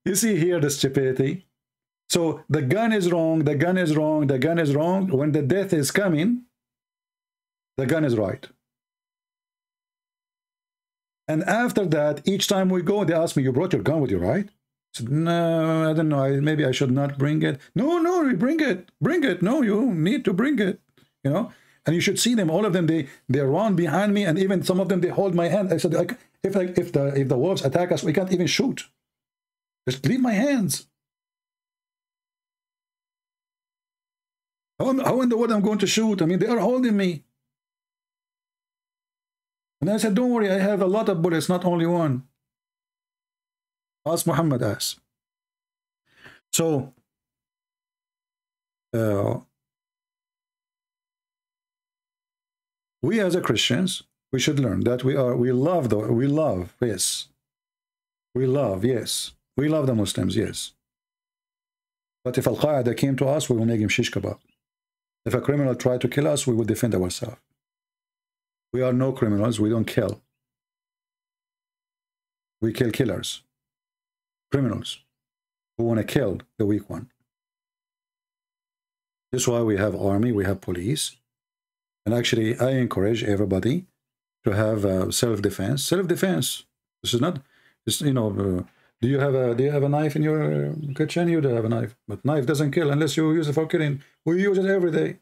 You see here the stupidity. So the gun is wrong, the gun is wrong, the gun is wrong. When the death is coming, the gun is right. And after that, each time we go, they ask me, you brought your gun with you, right? I said, no, I don't know. Maybe I should not bring it. No, bring it. Bring it. No, you need to bring it. You know? And you should see them. All of them, they run behind me. And even some of them, they hold my hand. I said, if the wolves attack us, we can't even shoot. Just leave my hands. How in the world I'm going to shoot? I mean, they are holding me. And I said, don't worry, I have a lot of bullets, not only one. Ask Muhammad, ask. So, we as a Christians, we should learn that we love, yes. We love the Muslims, yes. But if Al-Qaeda came to us, we will make him shish kebab. If a criminal tries to kill us, we will defend ourselves. We are no criminals. We don't kill. We kill killers. Criminals who want to kill the weak one. This is why we have army, we have police. And actually, I encourage everybody to have self-defense. Self-defense. This is not, it's, you know, do you have a knife in your kitchen? You do have a knife, but knife doesn't kill unless you use it for killing. We use it every day.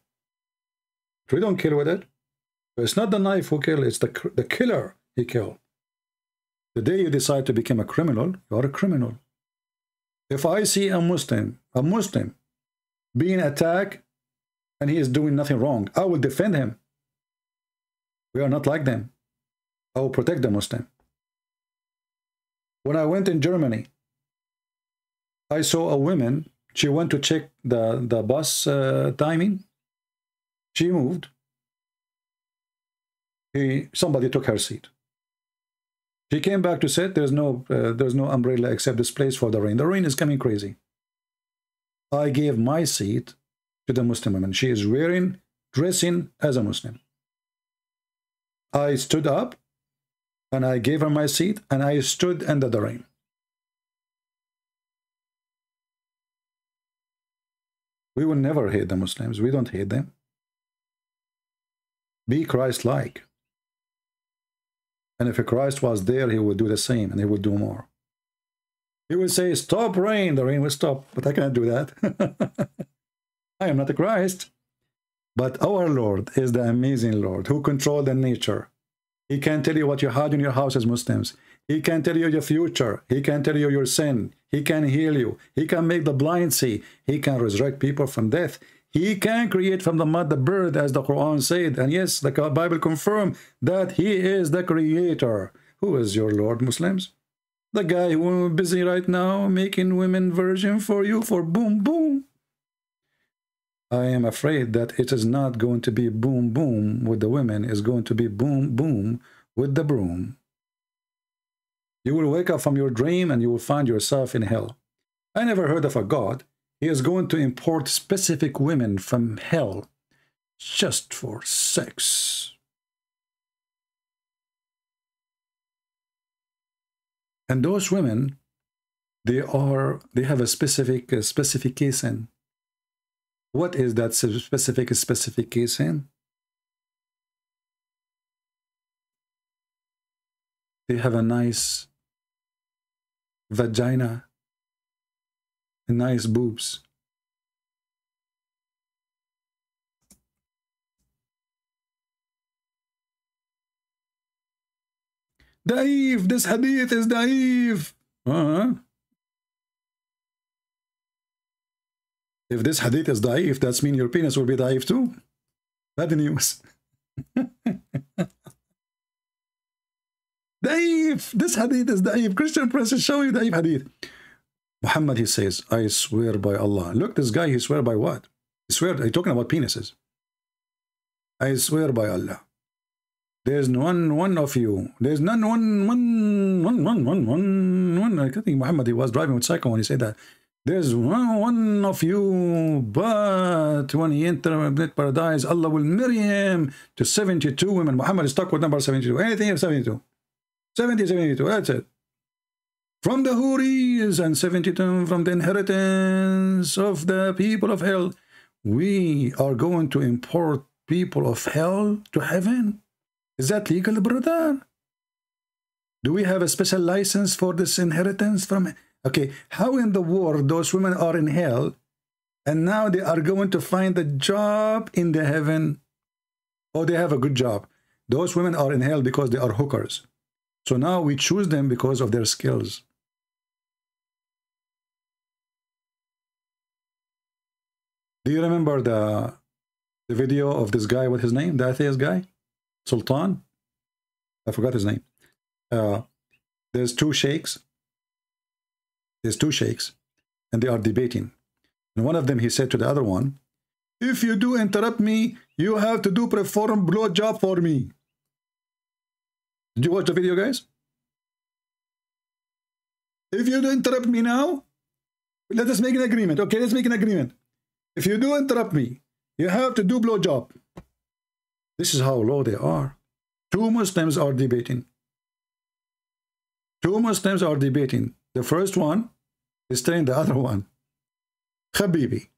We don't kill with it. It's not the knife who kills, it's the killer he killed. The day you decide to become a criminal, you are a criminal. If I see a Muslim being attacked and he is doing nothing wrong, I will defend him. We are not like them. I will protect the Muslim. When I went in Germany, I saw a woman, she went to check the bus timing. She moved. Somebody took her seat. She came back to sit. There's no umbrella except this place for the rain. The rain is coming crazy. I gave my seat to the Muslim woman. She is dressing as a Muslim. I stood up and I gave her my seat and I stood under the rain. We will never hate the Muslims. We don't hate them. Be Christ-like. And if Christ was there, he would do the same, and he would do more. He would say, stop rain, the rain will stop. But I cannot do that. I am not a Christ. But our Lord is the amazing Lord who controls the nature. He can tell you what you had in your house as Muslims. He can tell you your future. He can tell you your sin. He can heal you. He can make the blind see. He can resurrect people from death. He can create from the mud the bird, as the Quran said. And yes, the Bible confirms that he is the creator. Who is your Lord, Muslims? The guy who is busy right now making women virgin for you for boom, boom. I am afraid that it is not going to be boom, boom with the women. It's going to be boom, boom with the broom. You will wake up from your dream and you will find yourself in hell. I never heard of a God. He is going to import specific women from hell just for sex. And those women, they have a specification. What is that specification? They have a nice vagina, nice boobs. Daif, this hadith is daif. If this hadith is daif, that means your penis will be daif too. Bad news. Daif, this hadith is daif. Christian Prince is showing daif hadith. Muhammad, he says, I swear by Allah. Look, this guy, he swear by what? He swear, he's talking about penises. I swear by Allah. There's one of you. There's none one. I think Muhammad, he was driving with Psycho when he said that. There's one of you, but when he enters paradise, Allah will marry him to 72 women. Muhammad is stuck with number 72. Anything else, 72. 72, that's it. From the Houris and 72 from the inheritance of the people of hell. We are going to import people of hell to heaven. Is that legal, brother? Do we have a special license for this inheritance from? Okay, how in the world those women are in hell and now they are going to find a job in the heaven? Oh, they have a good job. Those women are in hell because they are hookers. So now we choose them because of their skills. Do you remember the video of this guy, what's his name? The atheist guy? Sultan? I forgot his name. There's two sheikhs. And they are debating. And one of them, he said to the other one, if you do interrupt me, you have to do perform blowjob for me. Did you watch the video, guys? If you do interrupt me now, let us make an agreement. Okay, let's make an agreement. If you do interrupt me, You have to do blowjob. This is how low they are. Two Muslims are debating. Two Muslims are debating. The first one is telling the other one, Habibi,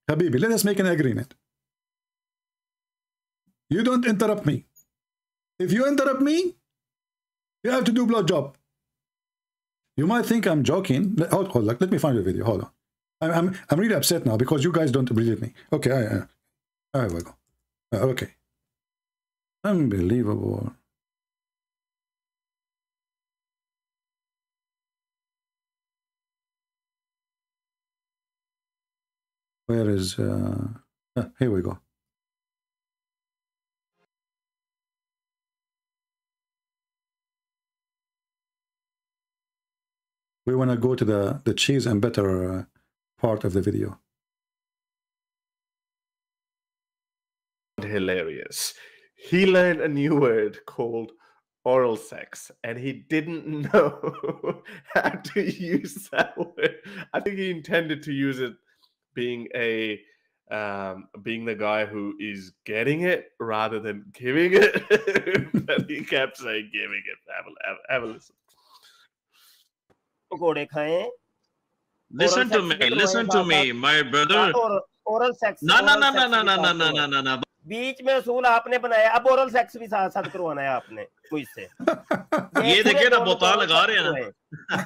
Habibi, let us make an agreement. You don't interrupt me. If you interrupt me, you have to do blowjob. You might think I'm joking. Hold on, let me find the video. Hold on. I'm really upset now because you guys don't believe me. Okay, I will go. Okay. Unbelievable. Where is here we go. We want to go to the cheese and butter part of the video. Hilarious. He learned a new word called oral sex, and he didn't know how to use that word. I think he intended to use it being a being the guy who is getting it rather than giving it. But he kept saying giving it. Have a listen. Listen to me, my brother. Oral sex. No. बीच में असूल आपने बनाया, अब oral sex भी साथ साथ करवाना है आपने मुझसे। ये देखिए ना बोतल लगा रहे हैं ना।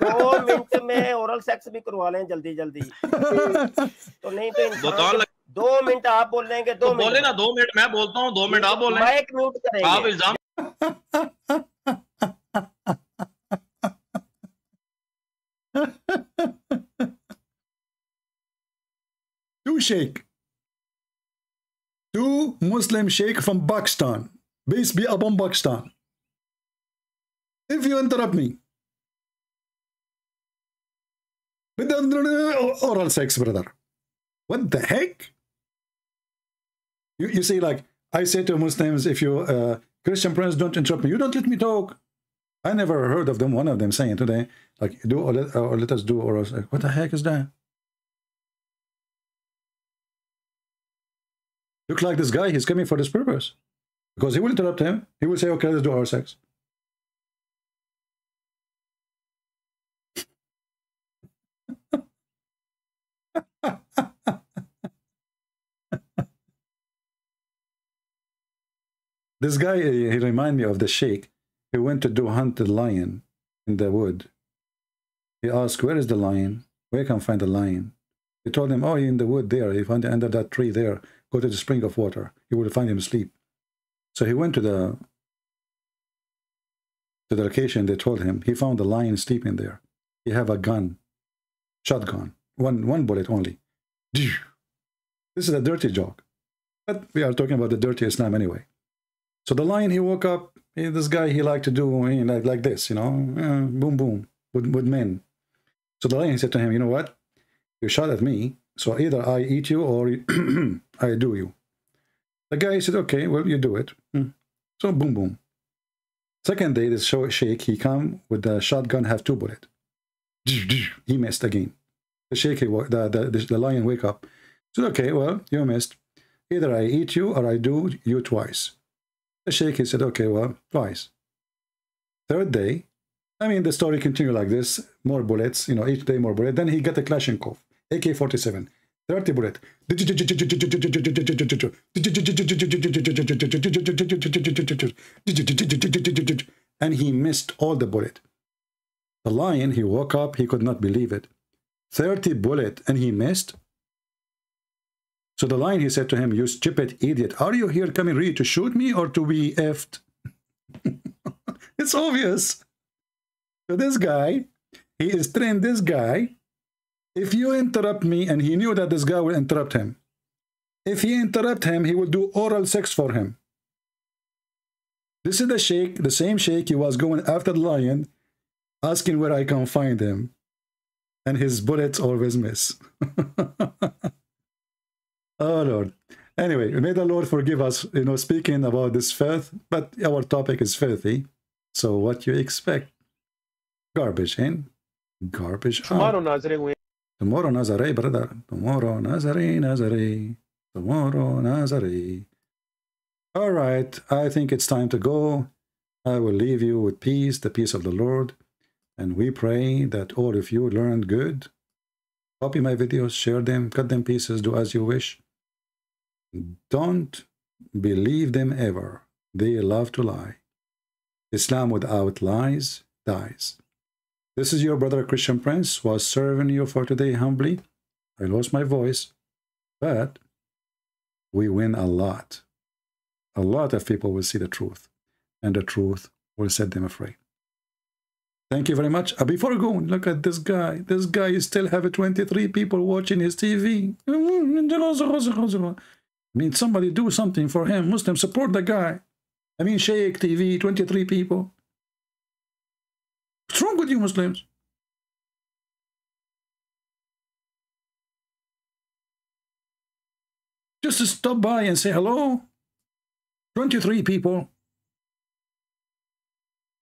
2 मिनट में ओरल सेक्स भी करवा लें जल्दी जल्दी। तो नहीं तो बोतल 2 मिनट आप बोल लेंगे, 2 मिनट बोले ना, 2 मिनट मैं बोलता हूँ, 2 मिनट आप बोल रहे हैं। माइक म्यूट करेंगे। आप इल्जाम Two sheikh. Two Muslim sheikh from Pakistan. Peace be upon Pakistan. If you interrupt me, with oral sex, brother. What the heck? You see, like, I say to Muslims, if you, Christian friends, don't interrupt me. You don't let me talk. I never heard of them, one of them saying today, like, do or let us do oral sex. What the heck is that? Look like this guy, he's coming for this purpose. Because he will interrupt him. He will say, okay, let's do oral sex. This guy, he reminded me of the sheikh. He went to do hunt the lion in the wood. He asked, where is the lion? Where can I find the lion? He told him, oh, he's in the wood there. He found it under that tree there. Go to the spring of water. You will find him asleep. So he went to the location. They told him. He found the lion sleeping there. He have a gun, shotgun, one bullet only. This is a dirty joke. But we are talking about the dirty Islam anyway. So the lion, he woke up. This guy, he liked to do like this, you know, boom, boom, with men. So the lion said to him, you know what? You shot at me. So either I eat you or I do you. The guy said, okay, well, you do it. So boom, boom. Second day, this sheikh, he come with the shotgun, have 2 bullets. He missed again. The sheikh, the lion wake up. Said, okay, well, you missed. Either I eat you or I do you twice. The sheikh, he said, okay, well, twice. Third day, I mean, the story continued like this. More bullets, you know, each day more bullets. Then he got a Kalashnikov. AK-47, 30 bullet. And he missed all the bullet. The lion, he woke up, he could not believe it. 30 bullet and he missed. So the lion, he said to him, you stupid idiot, are you here coming really to shoot me or to be effed? It's obvious. So this guy, he is trained this guy. If you interrupt me, and he knew that this guy will interrupt him. If he interrupt him, he will do oral sex for him. This is the sheikh, the same sheikh he was going after the lion, asking where I can find him. And his bullets always miss. Oh, Lord. Anyway, may the Lord forgive us, you know, speaking about this filth, but our topic is filthy. So what you expect? Garbage in, garbage out. Tomorrow, Nazare, brother. Tomorrow, Nazare. tomorrow, Nazare. All right, I think it's time to go. I will leave you with peace, the peace of the Lord. And we pray that all of you learned good. Copy my videos, share them, cut them pieces, do as you wish. Don't believe them ever. They love to lie. Islam without lies dies. This is your brother Christian Prince, was serving you for today humbly. I lost my voice, but we win a lot. A lot of people will see the truth, and the truth will set them free. Thank you very much. Before going, look at this guy. This guy still have 23 people watching his TV. I mean, somebody do something for him. Muslims, support the guy. I mean, Sheikh TV, 23 people. What's wrong with you, Muslims? Just stop by and say hello. 23 people.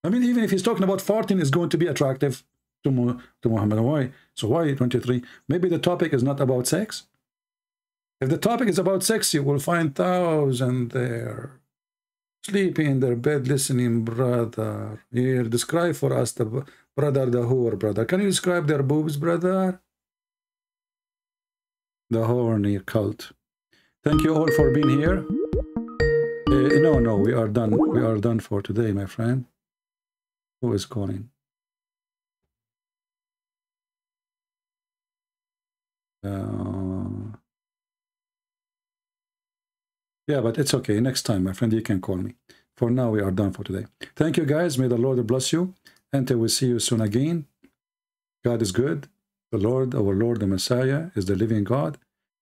I mean, even if he's talking about farting, it's going to be attractive to Muhammad. Why? So why 23? Maybe the topic is not about sex. If the topic is about sex, you will find thousands there, sleeping in their bed, listening, brother. Here, describe for us the brother, the whore, brother. Can you describe their boobs, brother? The horny cult. Thank you all for being here. No, we are done. We are done for today, my friend. Who is calling? Yeah, but it's okay. Next time, my friend, you can call me. For now, we are done for today. Thank you, guys. May the Lord bless you. Until we see you soon again. God is good. The Lord, our Lord, the Messiah, is the living God.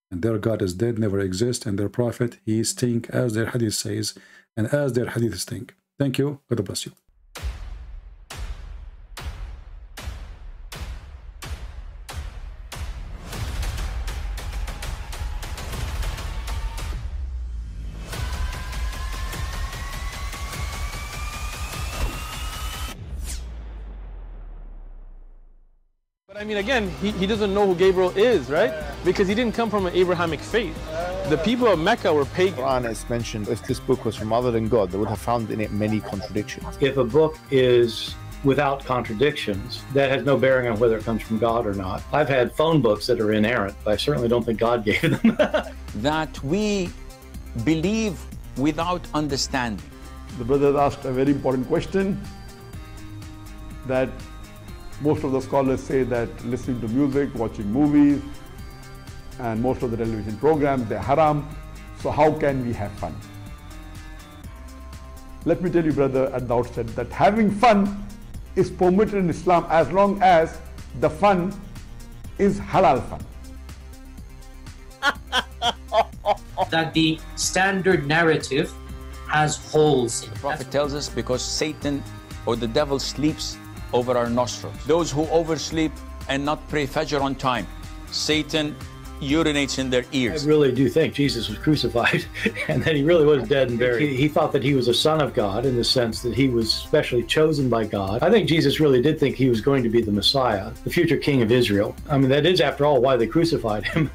And their God is dead, never exists. And their prophet, he stink, as their hadith says, and as their hadith stink. Thank you. God bless you. I mean, again, he doesn't know who Gabriel is, right? Because he didn't come from an Abrahamic faith. The people of Mecca were pagan. Quran is mentioned. If this book was from other than God, they would have found in it many contradictions. If a book is without contradictions, that has no bearing on whether it comes from God or not. I've had phone books that are inerrant, but I certainly don't think God gave them. That we believe without understanding. The brother asked a very important question, that most of the scholars say that listening to music, watching movies, and most of the television programs, they're haram. So how can we have fun? Let me tell you, brother, at the outset, that having fun is permitted in Islam as long as the fun is halal fun. That the standard narrative has holes in it. The Prophet tells us because Satan or the devil sleeps over our nostrils. Those who oversleep and not pray Fajr on time, Satan urinates in their ears. I really do think Jesus was crucified and that he really was dead and buried. He thought that he was a son of God in the sense that he was specially chosen by God. I think Jesus really did think he was going to be the Messiah, the future king of Israel. I mean, that is, after all, why they crucified him,